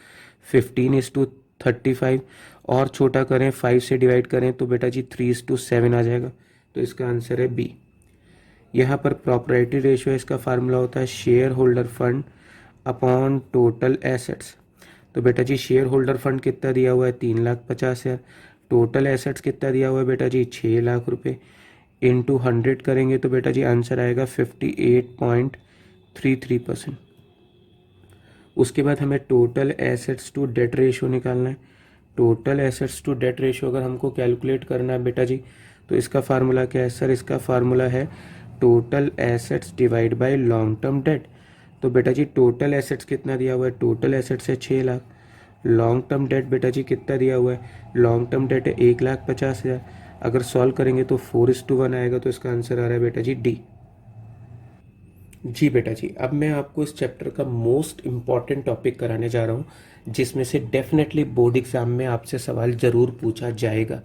15:3 35, और छोटा करें 5 से डिवाइड करें तो बेटा जी 3:7 आ जाएगा। तो इसका आंसर है बी। यहाँ पर प्रॉपर्टी रेशियो, इसका फार्मूला होता है share holder fund upon total assets. तो बेटा जी शेयर होल्डर फंड कितना दिया हुआ है 3,50,000, टोटल एसेट्स कितना दिया हुआ है बेटा जी 6,00,000 रुपये, इंटू 100 करेंगे तो बेटा जी आंसर आएगा 58.33%। उसके बाद हमें total assets to debt ratio निकालना है। Total assets to debt ratio अगर हमको कैलकुलेट करना है बेटा जी तो इसका फार्मूला क्या है सर? इसका फार्मूला है total assets divide by long term debt. तो बेटा जी टोटल एसेट्स कितना दिया हुआ है? टोटल एसेट्स है 6,00,000। लॉन्ग टर्म डेट बेटा जी कितना दिया हुआ है? लॉन्ग टर्म डेट है 1,50,000। अगर सॉल्व करेंगे तो 4:1 आएगा। तो इसका आंसर आ रहा है बेटा जी डी। जी बेटा जी, अब मैं आपको इस चैप्टर का मोस्ट इम्पॉर्टेंट टॉपिक कराने जा रहा हूँ, जिसमें से डेफिनेटली बोर्ड एग्जाम में आपसे सवाल ज़रूर पूछा जाएगा।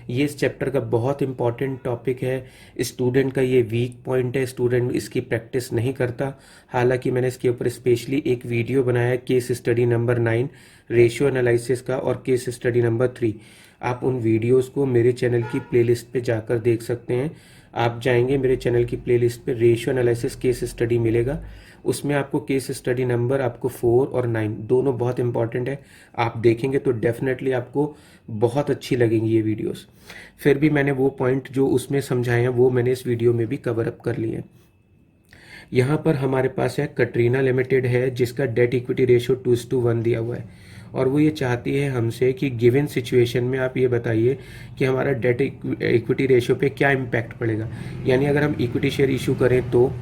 ये इस चैप्टर का बहुत इंपॉर्टेंट टॉपिक है। स्टूडेंट का ये वीक पॉइंट है, स्टूडेंट इसकी प्रैक्टिस नहीं करता। हालांकि मैंने इसके ऊपर स्पेशली एक वीडियो बनाया है, case study number 9 ratio analysis का, और केस स्टडी नंबर 3। आप उन वीडियोस को मेरे चैनल की प्लेलिस्ट पे जाकर देख सकते हैं। आप जाएंगे मेरे चैनल की प्लेलिस्ट पे, रेशियो एनालिसिस केस स्टडी मिलेगा। उसमें आपको केस स्टडी नंबर आपको 4 और 9 दोनों बहुत इंपॉर्टेंट है। आप देखेंगे तो डेफिनेटली आपको बहुत अच्छी लगेंगी ये वीडियोस। फिर भी मैंने वो पॉइंट जो उसमें समझाए हैं वो मैंने इस वीडियो में भी कवर अप कर लिए हैं। यहाँ पर हमारे पास है कटरीना लिमिटेड है, जिसका डेट इक्विटी रेशियो 2:1 दिया हुआ है, और वो ये चाहती है हमसे कि गिवन सिचुएशन में आप ये बताइए कि हमारा डेट इक्विटी रेशियो पे क्या इम्पैक्ट पड़ेगा। यानी अगर हम इक्विटी शेयर इशू करें तो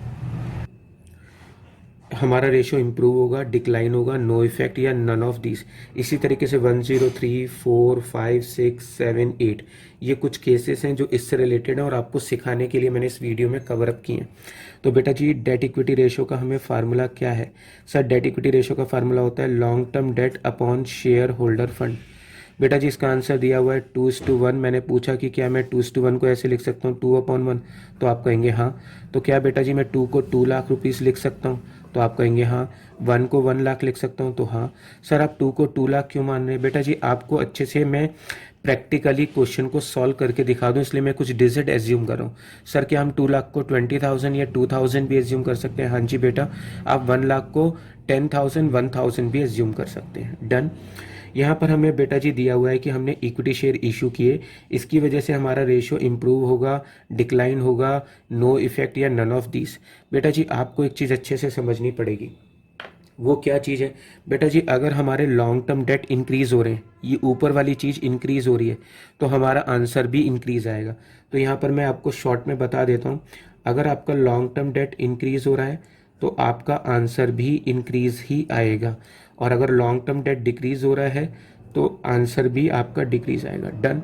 हमारा रेशियो इंप्रूव होगा, डिक्लाइन होगा, नो इफेक्ट, या नन ऑफ दिस। इसी तरीके से 1, 0, 3, 4, 5, 6, 7, 8 ये कुछ केसेस हैं जो इससे रिलेटेड हैं और आपको सिखाने के लिए मैंने इस वीडियो में कवर अप किए हैं। तो बेटा जी डेट इक्विटी रेशियो का हमें फार्मूला क्या है सर? डेट इक्विटी रेशियो का फार्मूला होता है long term debt upon share holder fund. बेटा जी इसका आंसर दिया हुआ है 2:1। मैंने पूछा कि क्या मैं 2:1 को ऐसे लिख सकता हूँ 2/1? तो आप कहेंगे हाँ। तो क्या बेटा जी मैं 2 को 2,00,000 रुपीज़ लिख सकता हूँ? तो आप कहेंगे हाँ। 1 को 1,00,000 लिख सकता हूँ? तो हाँ। सर आप 2 को 2,00,000 क्यों मान रहे हैं? बेटा जी आपको अच्छे से मैं प्रैक्टिकली क्वेश्चन को सॉल्व करके दिखा दूं, इसलिए मैं कुछ डिजिट एज्यूम कर रहा हूँ। सर क्या हम 2,00,000 को 20,000 या 2,000 भी एज्यूम कर सकते हैं? हाँ जी बेटा, आप 1,00,000 को 10,000 1,000 भी एज्यूम कर सकते हैं। डन। यहाँ पर हमें बेटा जी दिया हुआ है कि हमने इक्विटी शेयर इशू किए, इसकी वजह से हमारा रेशियो इंप्रूव होगा, डिक्लाइन होगा, नो इफेक्ट, या नन ऑफ दिस। बेटा जी आपको एक चीज़ अच्छे से समझनी पड़ेगी। वो क्या चीज़ है बेटा जी? अगर हमारे लॉन्ग टर्म डेट इंक्रीज हो रहे हैं, ये ऊपर वाली चीज़ इंक्रीज हो रही है, तो हमारा आंसर भी इंक्रीज आएगा। तो यहाँ पर मैं आपको शॉर्ट में बता देता हूँ, अगर आपका लॉन्ग टर्म डेट इंक्रीज हो रहा है तो आपका आंसर भी इंक्रीज ही आएगा, और अगर लॉन्ग टर्म डेट डिक्रीज हो रहा है तो आंसर भी आपका डिक्रीज आएगा। डन।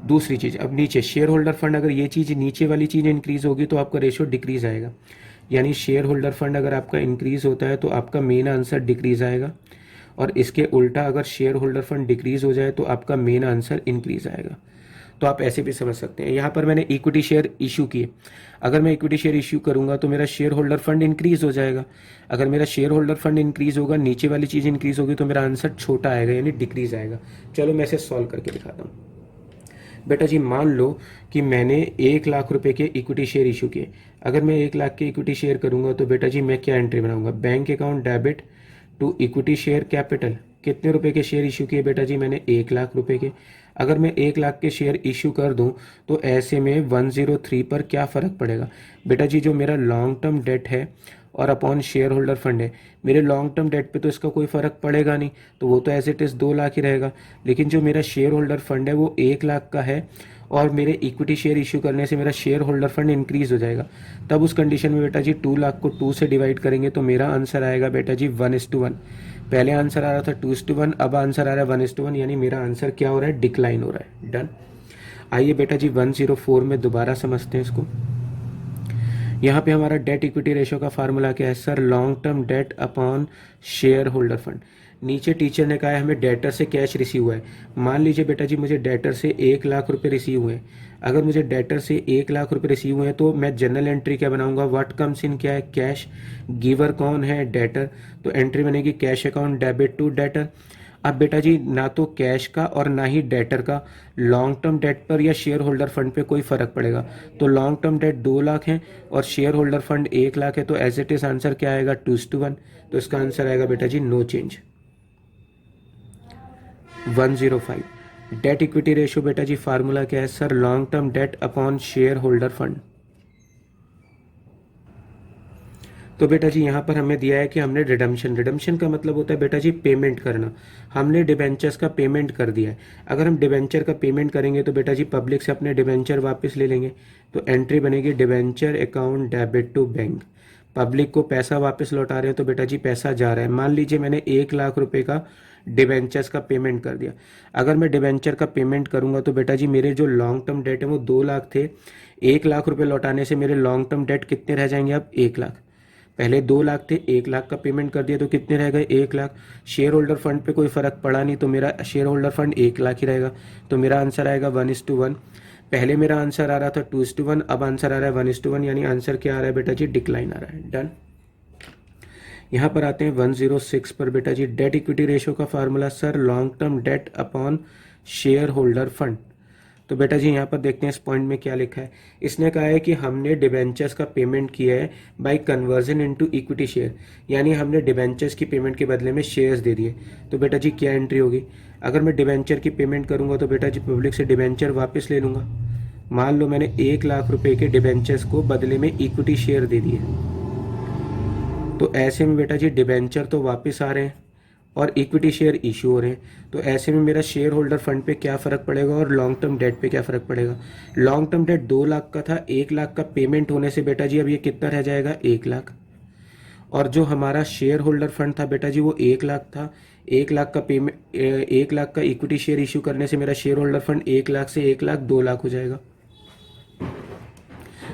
दूसरी चीज़, अब नीचे शेयर होल्डर फंड, अगर ये चीज़ नीचे वाली चीज़ इंक्रीज होगी तो आपका रेशियो डिक्रीज आएगा। यानी शेयर होल्डर फंड अगर आपका इंक्रीज होता है तो आपका मेन आंसर डिक्रीज आएगा, और इसके उल्टा अगर शेयर होल्डर फंड डिक्रीज हो जाए तो आपका मेन आंसर इंक्रीज आएगा। तो आप ऐसे भी समझ सकते हैं। यहाँ पर मैंने इक्विटी शेयर इशू किए, अगर मैं इक्विटी शेयर इशू करूंगा तो मेरा शेयर होल्डर फंड इंक्रीज हो जाएगा। अगर मेरा शेयर होल्डर फंड इंक्रीज होगा, नीचे वाली चीज़ इंक्रीज होगी, तो मेरा आंसर छोटा आएगा, यानी डिक्रीज आएगा। चलो मैं इसे सॉल्व करके दिखाता हूँ। बेटा जी मान लो कि मैंने 1,00,000 रुपए के इक्विटी शेयर इशू किए। अगर मैं 1,00,000 के इक्विटी शेयर करूंगा तो बेटा जी मैं क्या एंट्री बनाऊंगा? Bank account debit to equity share capital. कितने रुपए के शेयर इशू किए बेटा जी? मैंने 1,00,000 रुपए के। अगर मैं 1,00,000 के शेयर इशू कर दूं तो ऐसे में 103 पर क्या फ़र्क पड़ेगा? बेटा जी जो मेरा लॉन्ग टर्म डेट है और अपॉन शेयर होल्डर फंड है, मेरे लॉन्ग टर्म डेट पे तो इसका कोई फ़र्क पड़ेगा नहीं, तो वो तो एज इट इज़ 2,00,000 ही रहेगा। लेकिन जो मेरा शेयर होल्डर फंड है वो 1,00,000 का है, और मेरे इक्विटी शेयर इशू करने से मेरा शेयर होल्डर फंड इंक्रीज हो जाएगा। तब उस कंडीशन में बेटा जी 2,00,000 को 2 से डिवाइड करेंगे तो मेरा आंसर आएगा बेटा जी 1:1। पहले आंसर आ रहा था 2:1, अब आंसर आ रहा है 1:1, यानी मेरा आंसर क्या हो रहा है? डिक्लाइन हो रहा है। डन। आइए बेटा जी 104 में दोबारा समझते हैं इसको। यहाँ पे हमारा डेट इक्विटी रेशियो का फार्मूला क्या है sir? Long term debt upon share holder fund. नीचे टीचर ने कहा है हमें डेटर से कैश रिसीव हुआ है। मान लीजिए बेटा जी मुझे डेटर से 1,00,000 रुपये रिसीव हुए। अगर मुझे डेटर से 1,00,000 रुपये रिसीव हुए हैं तो मैं जनरल एंट्री क्या बनाऊंगा? व्हाट कम्स इन क्या है? कैश। गिवर कौन है? डेटर। तो एंट्री बनेगी cash account debit to debtor. अब बेटा जी ना तो कैश का और ना ही डेटर का लॉन्ग टर्म डेट पर या शेयर होल्डर फंड पे कोई फर्क पड़ेगा। तो लॉन्ग टर्म डेट 2 लाख है और शेयर होल्डर फंड 1 लाख है, तो एज इट इज आंसर क्या आएगा 2:1। तो इसका आंसर आएगा बेटा जी no change 105। Debt equity ratio बेटा जी फार्मूला क्या है sir, long term debt upon share holder fund. तो बेटा जी यहाँ पर हमें दिया है कि हमने रिडम्पशन का मतलब होता है बेटा जी पेमेंट करना। हमने डिबेंचर्स का पेमेंट कर दिया है। अगर हम डिबेंचर का पेमेंट करेंगे तो बेटा जी पब्लिक से अपने डिबेंचर वापस ले लेंगे। तो एंट्री बनेगी debenture account debit to bank. Public को पैसा वापस लौटा रहे हैं तो बेटा जी पैसा जा रहा है। मान लीजिए मैंने 1 लाख रुपए का डिबेंचर्स का पेमेंट कर दिया। अगर मैं डिबेंचर का पेमेंट करूंगा तो बेटा जी मेरे जो लॉन्ग टर्म डेट है वो 2 लाख थे। 1 लाख रुपए लौटाने से मेरे लॉन्ग टर्म डेट कितने रह जाएंगे अब 1 लाख। पहले 2 लाख थे, 1 लाख का पेमेंट कर दिया तो कितने रह गए 1 लाख। शेयर होल्डर फंड पे कोई फर्क पड़ा नहीं तो मेरा शेयर होल्डर फंड 1 लाख ही रहेगा। तो मेरा आंसर आएगा 1:1। पहले मेरा आंसर आ रहा था 2:1, अब आंसर आ रहा है 1:1, यानी आंसर क्या आ रहा है बेटा जी डिक्लाइन आ रहा है। डन। यहाँ पर आते हैं 106 पर बेटा जी डेट इक्विटी रेशियो का formula sir, long term debt upon share holder fund. तो बेटा जी यहाँ पर देखते हैं इस पॉइंट में क्या लिखा है। इसने कहा है कि हमने डिबेंचर्स का पेमेंट किया है bye conversion into equity share, यानी हमने डिबेंचर्स की पेमेंट के बदले में शेयर्स दे दिए। तो बेटा जी क्या एंट्री होगी, अगर मैं डिबेंचर की पेमेंट करूंगा तो बेटा जी पब्लिक से डिबेंचर वापस ले लूंगा। मान लो मैंने 1 लाख रुपए के डिबेंचर्स को बदले में इक्विटी शेयर दे दिए, तो ऐसे में बेटा जी डिबेंचर तो वापस आ रहे हैं और इक्विटी शेयर इशू हो रहे हैं। तो ऐसे में मेरा शेयर होल्डर फंड पे क्या फ़र्क पड़ेगा और लॉन्ग टर्म डेट पे क्या फ़र्क पड़ेगा। लॉन्ग टर्म डेट 2 लाख का था, 1 लाख का पेमेंट होने से बेटा जी अब ये कितना रह जाएगा 1 लाख। और जो हमारा शेयर होल्डर फंड था बेटा जी वो 1 लाख था। 1 लाख का पेमेंट 1 लाख का इक्विटी शेयर इशू करने से मेरा शेयर होल्डर फंड 1 लाख से 1 लाख 2 लाख हो जाएगा।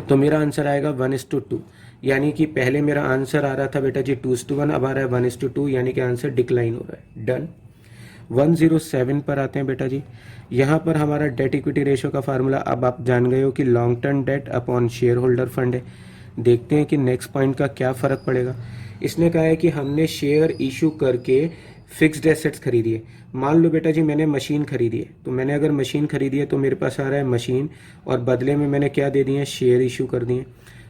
तो मेरा आंसर आएगा 1:2, यानी कि पहले मेरा आंसर आ रहा था बेटा जी 2:1, अब आ रहा है 1:2, यानी कि आंसर डिक्लाइन हो रहा है। डन। 107 पर आते हैं बेटा जी। यहाँ पर हमारा डेट इक्विटी रेशियो का फार्मूला अब आप जान गए हो कि long term debt upon share holder fund है। देखते हैं कि नेक्स्ट पॉइंट का क्या फ़र्क पड़ेगा। इसने कहा है कि हमने शेयर इशू करके फिक्स्ड एसेट्स खरीदी है। मान लो बेटा जी मैंने मशीन खरीदी है, तो मैंने अगर मशीन खरीदी है तो मेरे पास आ रहा है मशीन और बदले में मैंने क्या दे दिए शेयर इशू कर दिए।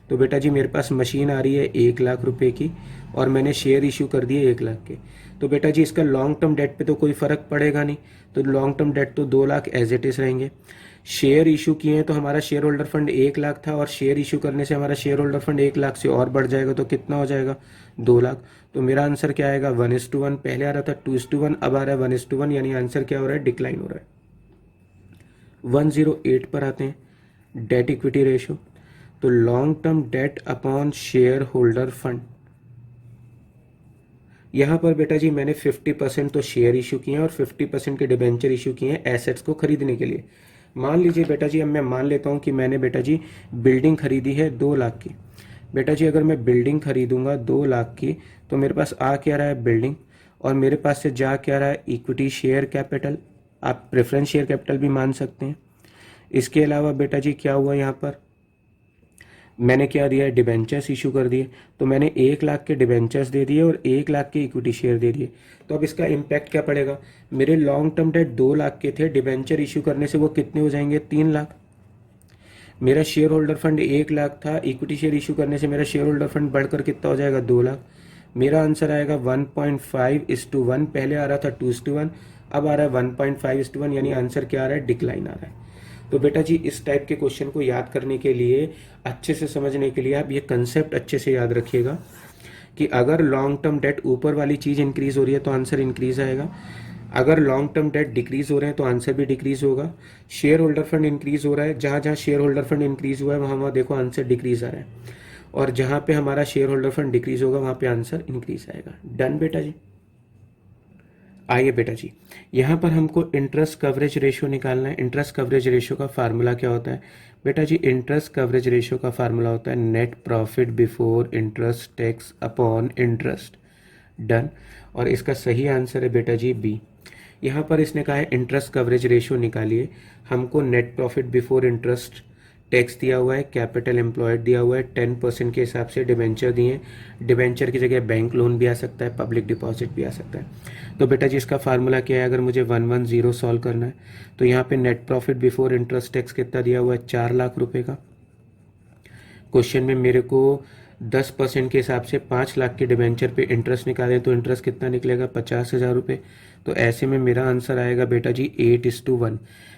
तो बेटा जी मेरे पास मशीन आ रही है 1 लाख रुपए की और मैंने शेयर इशू कर दिए 1 लाख के। तो बेटा जी इसका लॉन्ग टर्म डेट पे तो कोई फर्क पड़ेगा नहीं, तो लॉन्ग टर्म डेट तो 2 लाख एज इट इज रहेंगे। शेयर इशू किए हैं तो हमारा शेयर होल्डर फंड 1 लाख था और शेयर इशू करने से हमारा शेयर होल्डर फंड 1 लाख से और बढ़ जाएगा, तो कितना हो जाएगा 2 लाख। तो मेरा आंसर क्या आएगा 1:1। पहले आ रहा था 2:1, अब आ रहा है 1:1, यानी आंसर क्या हो रहा है डिक्लाइन हो रहा है। 108 पर आते हैं डेट इक्विटी रेशियो। तो long term debt upon share holder fund. यहां पर बेटा जी मैंने 50% तो शेयर इशू किए हैं और 50% के डिबेंचर इशू किए हैं एसेट्स को खरीदने के लिए। मान लीजिए बेटा जी अब मैं मान लेता हूं कि मैंने बेटा जी बिल्डिंग खरीदी है 2 लाख की। बेटा जी अगर मैं बिल्डिंग खरीदूंगा 2 लाख की तो मेरे पास आ क्या रहा है बिल्डिंग, और मेरे पास से जा क्या रहा है इक्विटी शेयर कैपिटल। आप प्रेफरेंस शेयर कैपिटल भी मान सकते हैं। इसके अलावा बेटा जी क्या हुआ यहाँ पर, मैंने क्या दिया है डिबेंचर्स इशू कर दिए। तो मैंने 1 लाख के डिबेंचर्स दे दिए और 1 लाख के इक्विटी शेयर दे दिए। तो अब इसका इम्पैक्ट क्या पड़ेगा, मेरे लॉन्ग टर्म डेट 2 लाख के थे, डिबेंचर इशू करने से वो कितने हो जाएंगे 3 लाख। मेरा शेयर होल्डर फंड 1 लाख था, इक्विटी शेयर इशू करने से मेरा शेयर होल्डर फंड बढ़कर कितना हो जाएगा 2 लाख। मेरा आंसर आएगा 1.5:1। पहले आ रहा था 2:1, अब आ रहा है 1.5:1, यानी आंसर क्या आ रहा है डिक्लाइन आ रहा है। तो बेटा जी इस टाइप के क्वेश्चन को याद करने के लिए, अच्छे से समझने के लिए आप ये कंसेप्ट अच्छे से याद रखिएगा कि अगर लॉन्ग टर्म डेट ऊपर वाली चीज़ इंक्रीज हो रही है तो आंसर इंक्रीज आएगा, अगर लॉन्ग टर्म डेट डिक्रीज हो रहे हैं तो आंसर भी डिक्रीज होगा। शेयर होल्डर फंड इंक्रीज हो रहा है, जहाँ जहाँ शेयर होल्डर फंड इंक्रीज हुआ है वहाँ वहाँ देखो आंसर डिक्रीज आ रहा है, और जहाँ पे हमारा शेयर होल्डर फंड डिक्रीज होगा वहाँ पे आंसर इंक्रीज आएगा। डन बेटा जी। आइए बेटा जी यहाँ पर हमको इंटरेस्ट कवरेज रेशियो निकालना है। इंटरेस्ट कवरेज रेशियो का फार्मूला क्या होता है बेटा जी, इंटरेस्ट कवरेज रेशियो का फार्मूला होता है net profit before interest tax upon interest. Done. और इसका सही आंसर है बेटा जी बी। यहाँ पर इसने कहा है इंटरेस्ट कवरेज रेशियो निकालिए, हमको net profit before interest tax दिया हुआ है, कैपिटल एम्प्लॉयड दिया हुआ है, 10% के हिसाब से डिबेंचर दिए हैं। डिबेंचर की जगह बैंक लोन भी आ सकता है, पब्लिक डिपॉजिट भी आ सकता है। तो बेटा जी इसका फार्मूला क्या है, अगर मुझे 110 सॉल्व करना है तो यहाँ पे net profit before interest tax कितना दिया हुआ है, 4 लाख रुपए का। क्वेश्चन में मेरे को 10% के हिसाब से 5 लाख के डिबेंचर पे इंटरेस्ट निकाले तो इंटरेस्ट कितना निकलेगा, 50,000 रुपये। तो ऐसे में मेरा आंसर आएगा बेटा जी 8:1,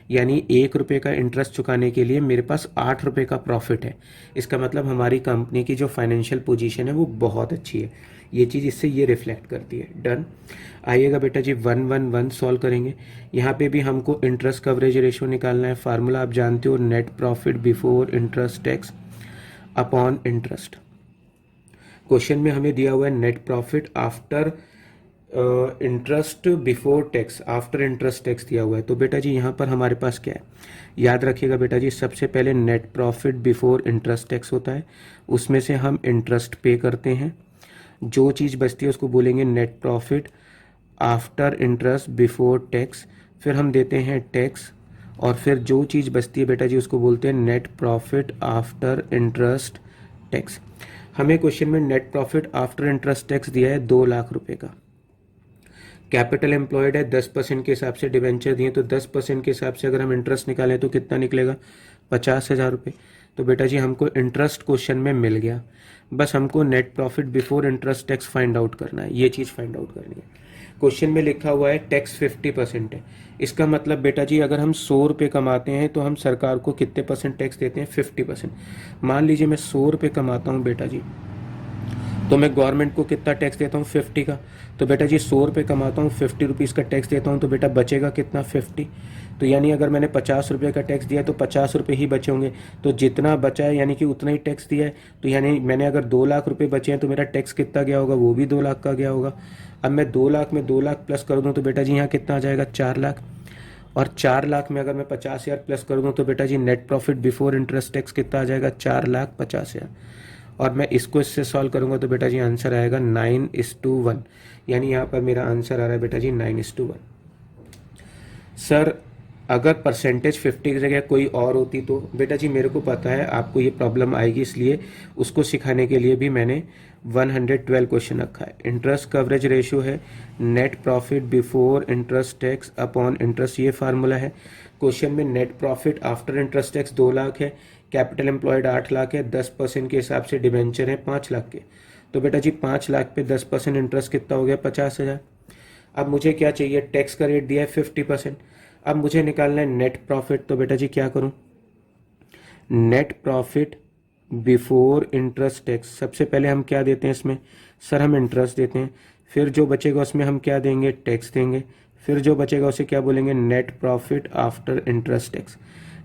यानी 1 रुपये का इंटरेस्ट चुकाने के लिए मेरे पास 8 रुपये का प्रॉफिट है। इसका मतलब हमारी कंपनी की जो फाइनेंशियल पोजीशन है वो बहुत अच्छी है, ये चीज़ इससे ये रिफ्लेक्ट करती है। डन। आइएगा बेटा जी 111 सॉल्व करेंगे। यहाँ पे भी हमको इंटरेस्ट कवरेज रेशो निकालना है। फार्मूला आप जानते हो, net profit before interest tax upon interest. Question में हमें दिया हुआ है net profit after interest before tax, after interest tax दिया हुआ है। तो बेटा जी यहाँ पर हमारे पास क्या है, याद रखिएगा बेटा जी, सबसे पहले net profit before interest tax होता है, उसमें से हम इंटरेस्ट पे करते हैं, जो चीज़ बचती है उसको बोलेंगे net profit after interest before tax, फिर हम देते हैं टैक्स, और फिर जो चीज़ बचती है बेटा जी उसको बोलते हैं net profit after interest tax. हमें क्वेश्चन में net profit after interest tax दिया है 2 लाख रुपए का। कैपिटल एम्प्लॉयड है, 10% के हिसाब से डिवेंचर दिए, तो 10% के हिसाब से अगर हम इंटरेस्ट निकालें तो कितना निकलेगा, 50,000 रुपये। तो बेटा जी हमको इंटरेस्ट क्वेश्चन में मिल गया, बस हमको net profit before interest tax find out करना है, ये चीज़ फाइंड आउट करनी है। क्वेश्चन में लिखा हुआ है टैक्स 50% है, इसका मतलब बेटा जी अगर हम 100 रुपये कमाते हैं तो हम सरकार को कितने परसेंट टैक्स देते हैं, 50%। मान लीजिए मैं 100 रुपये कमाता हूँ बेटा जी, तो मैं गवर्नमेंट को कितना टैक्स देता हूँ, 50 का। तो बेटा जी 100 रुपये कमाता हूँ, 50 रुपीज़ का टैक्स देता हूँ, तो बेटा बचेगा कितना, 50। तो यानी अगर मैंने 50 रुपये का टैक्स दिया तो 50 रुपये ही बचे होंगे, तो जितना बचा है यानी कि उतना ही टैक्स दिया है। तो यानी मैंने अगर 2 लाख रुपये बचे हैं तो मेरा टैक्स कितना गया होगा, वो भी 2 लाख का गया होगा। अब मैं 2 लाख में 2 लाख प्लस कर दूँ तो बेटा जी यहाँ कितना आ जाएगा, 4 लाख। और 4 लाख में अगर मैं 50,000 प्लस कर दूँ तो बेटा जी net profit before interest tax कितना आ जाएगा, 4,50,000। और मैं इसको इससे सॉल्व करूंगा तो बेटा जी आंसर आएगा 9:1, यानी यहाँ पर मेरा आंसर आ रहा है बेटा जी 9:1। सर अगर परसेंटेज 50 की जगह कोई और होती तो बेटा जी मेरे को पता है आपको ये प्रॉब्लम आएगी, इसलिए उसको सिखाने के लिए भी मैंने 112 क्वेश्चन रखा है। इंटरेस्ट कवरेज रेशियो है net profit before interest tax upon interest, ये फार्मूला है। क्वेश्चन में net profit after interest tax 2 lakh है, कैपिटल एम्प्लॉयड 8 लाख है, 10% के हिसाब से डिबेंचर है 5 लाख के। तो बेटा जी 5 लाख पे 10% इंटरेस्ट कितना हो गया, 50,000। अब मुझे क्या चाहिए, टैक्स का रेट दिया है 50%। अब मुझे निकालना है नेट प्रॉफिट, तो बेटा जी क्या करूं, net profit before interest tax. सबसे पहले हम क्या देते हैं इसमें, सर हम इंटरेस्ट देते हैं, फिर जो बचेगा उसमें हम क्या देंगे, टैक्स देंगे, फिर जो बचेगा उसे क्या बोलेंगे, net profit after interest tax,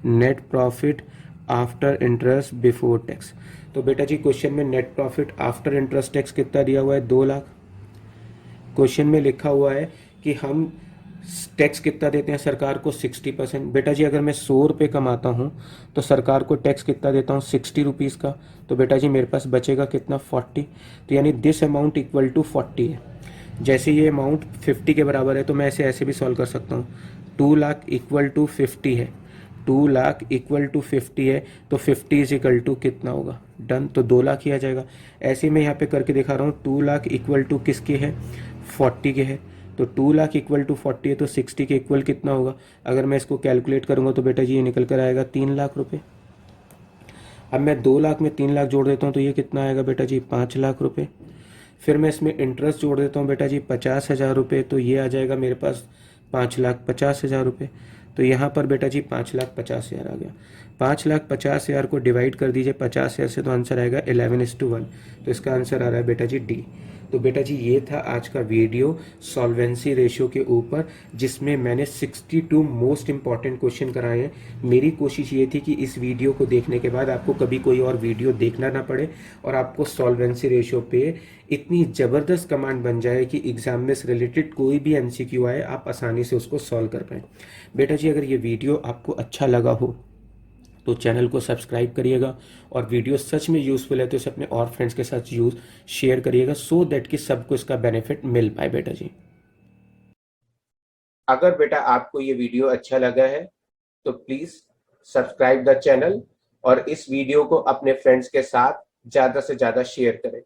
net profit after interest before tax. तो बेटा जी क्वेश्चन में net profit after interest tax कितना दिया हुआ है, 2 लाख। क्वेश्चन में लिखा हुआ है कि हम टैक्स कितना देते हैं सरकार को, 60%। बेटा जी अगर मैं 100 रुपये कमाता हूँ तो सरकार को टैक्स कितना देता हूँ, 60 रुपीज़ का। तो बेटा जी मेरे पास बचेगा कितना, 40। तो यानी दिस अमाउंट इक्वल टू 40 है। जैसे ये अमाउंट 50 के बराबर है तो मैं ऐसे ऐसे भी सॉल्व कर सकता हूँ, 2 लाख इक्वल टू 50 है, 2 लाख इक्वल टू 50 है, तो 50 इज इक्वल टू कितना होगा, डन। तो 2 लाख ही आ जाएगा। ऐसे ही मैं यहाँ पे करके दिखा रहा हूँ, 2 लाख इक्वल टू किसके है, 40 के है। तो 2 लाख इक्वल टू 40 है तो 60 के इक्वल कितना होगा, अगर मैं इसको कैलकुलेट करूंगा तो बेटा जी ये निकल कर आएगा 3 लाख रुपए। अब मैं 2 लाख में 3 लाख जोड़ देता हूँ तो ये कितना आएगा बेटा जी, 5 लाख रुपए। फिर मैं इसमें इंटरेस्ट जोड़ देता हूँ बेटा जी 50,000 रुपये, तो ये आ जाएगा मेरे पास 5,50,000 रुपये। तो यहाँ पर बेटा जी 5,50,000 आ गया। 5,50,000 को डिवाइड कर दीजिए 50,000 से तो आंसर आएगा 11:1। तो इसका आंसर आ रहा है बेटा जी डी। तो बेटा जी ये था आज का वीडियो सॉल्वेंसी रेशियो के ऊपर, जिसमें मैंने 62 मोस्ट इंपॉर्टेंट क्वेश्चन कराए हैं। मेरी कोशिश ये थी कि इस वीडियो को देखने के बाद आपको कभी कोई और वीडियो देखना ना पड़े और आपको सॉल्वेंसी रेशियो पे इतनी ज़बरदस्त कमांड बन जाए कि एग्जाम में से रिलेटेड कोई भी एमसीक्यू आए आप आसानी से उसको सॉल्व कर पाएँ। बेटा जी अगर ये वीडियो आपको अच्छा लगा हो तो चैनल को सब्सक्राइब करिएगा, और वीडियो सच में यूज़फुल है तो इसे अपने और फ्रेंड्स के साथ शेयर करिएगा, सो दैट कि सबको इसका बेनिफिट मिल पाए। बेटा जी अगर बेटा आपको ये वीडियो अच्छा लगा है तो प्लीज़ सब्सक्राइब द चैनल और इस वीडियो को अपने फ्रेंड्स के साथ ज्यादा से ज्यादा शेयर करें।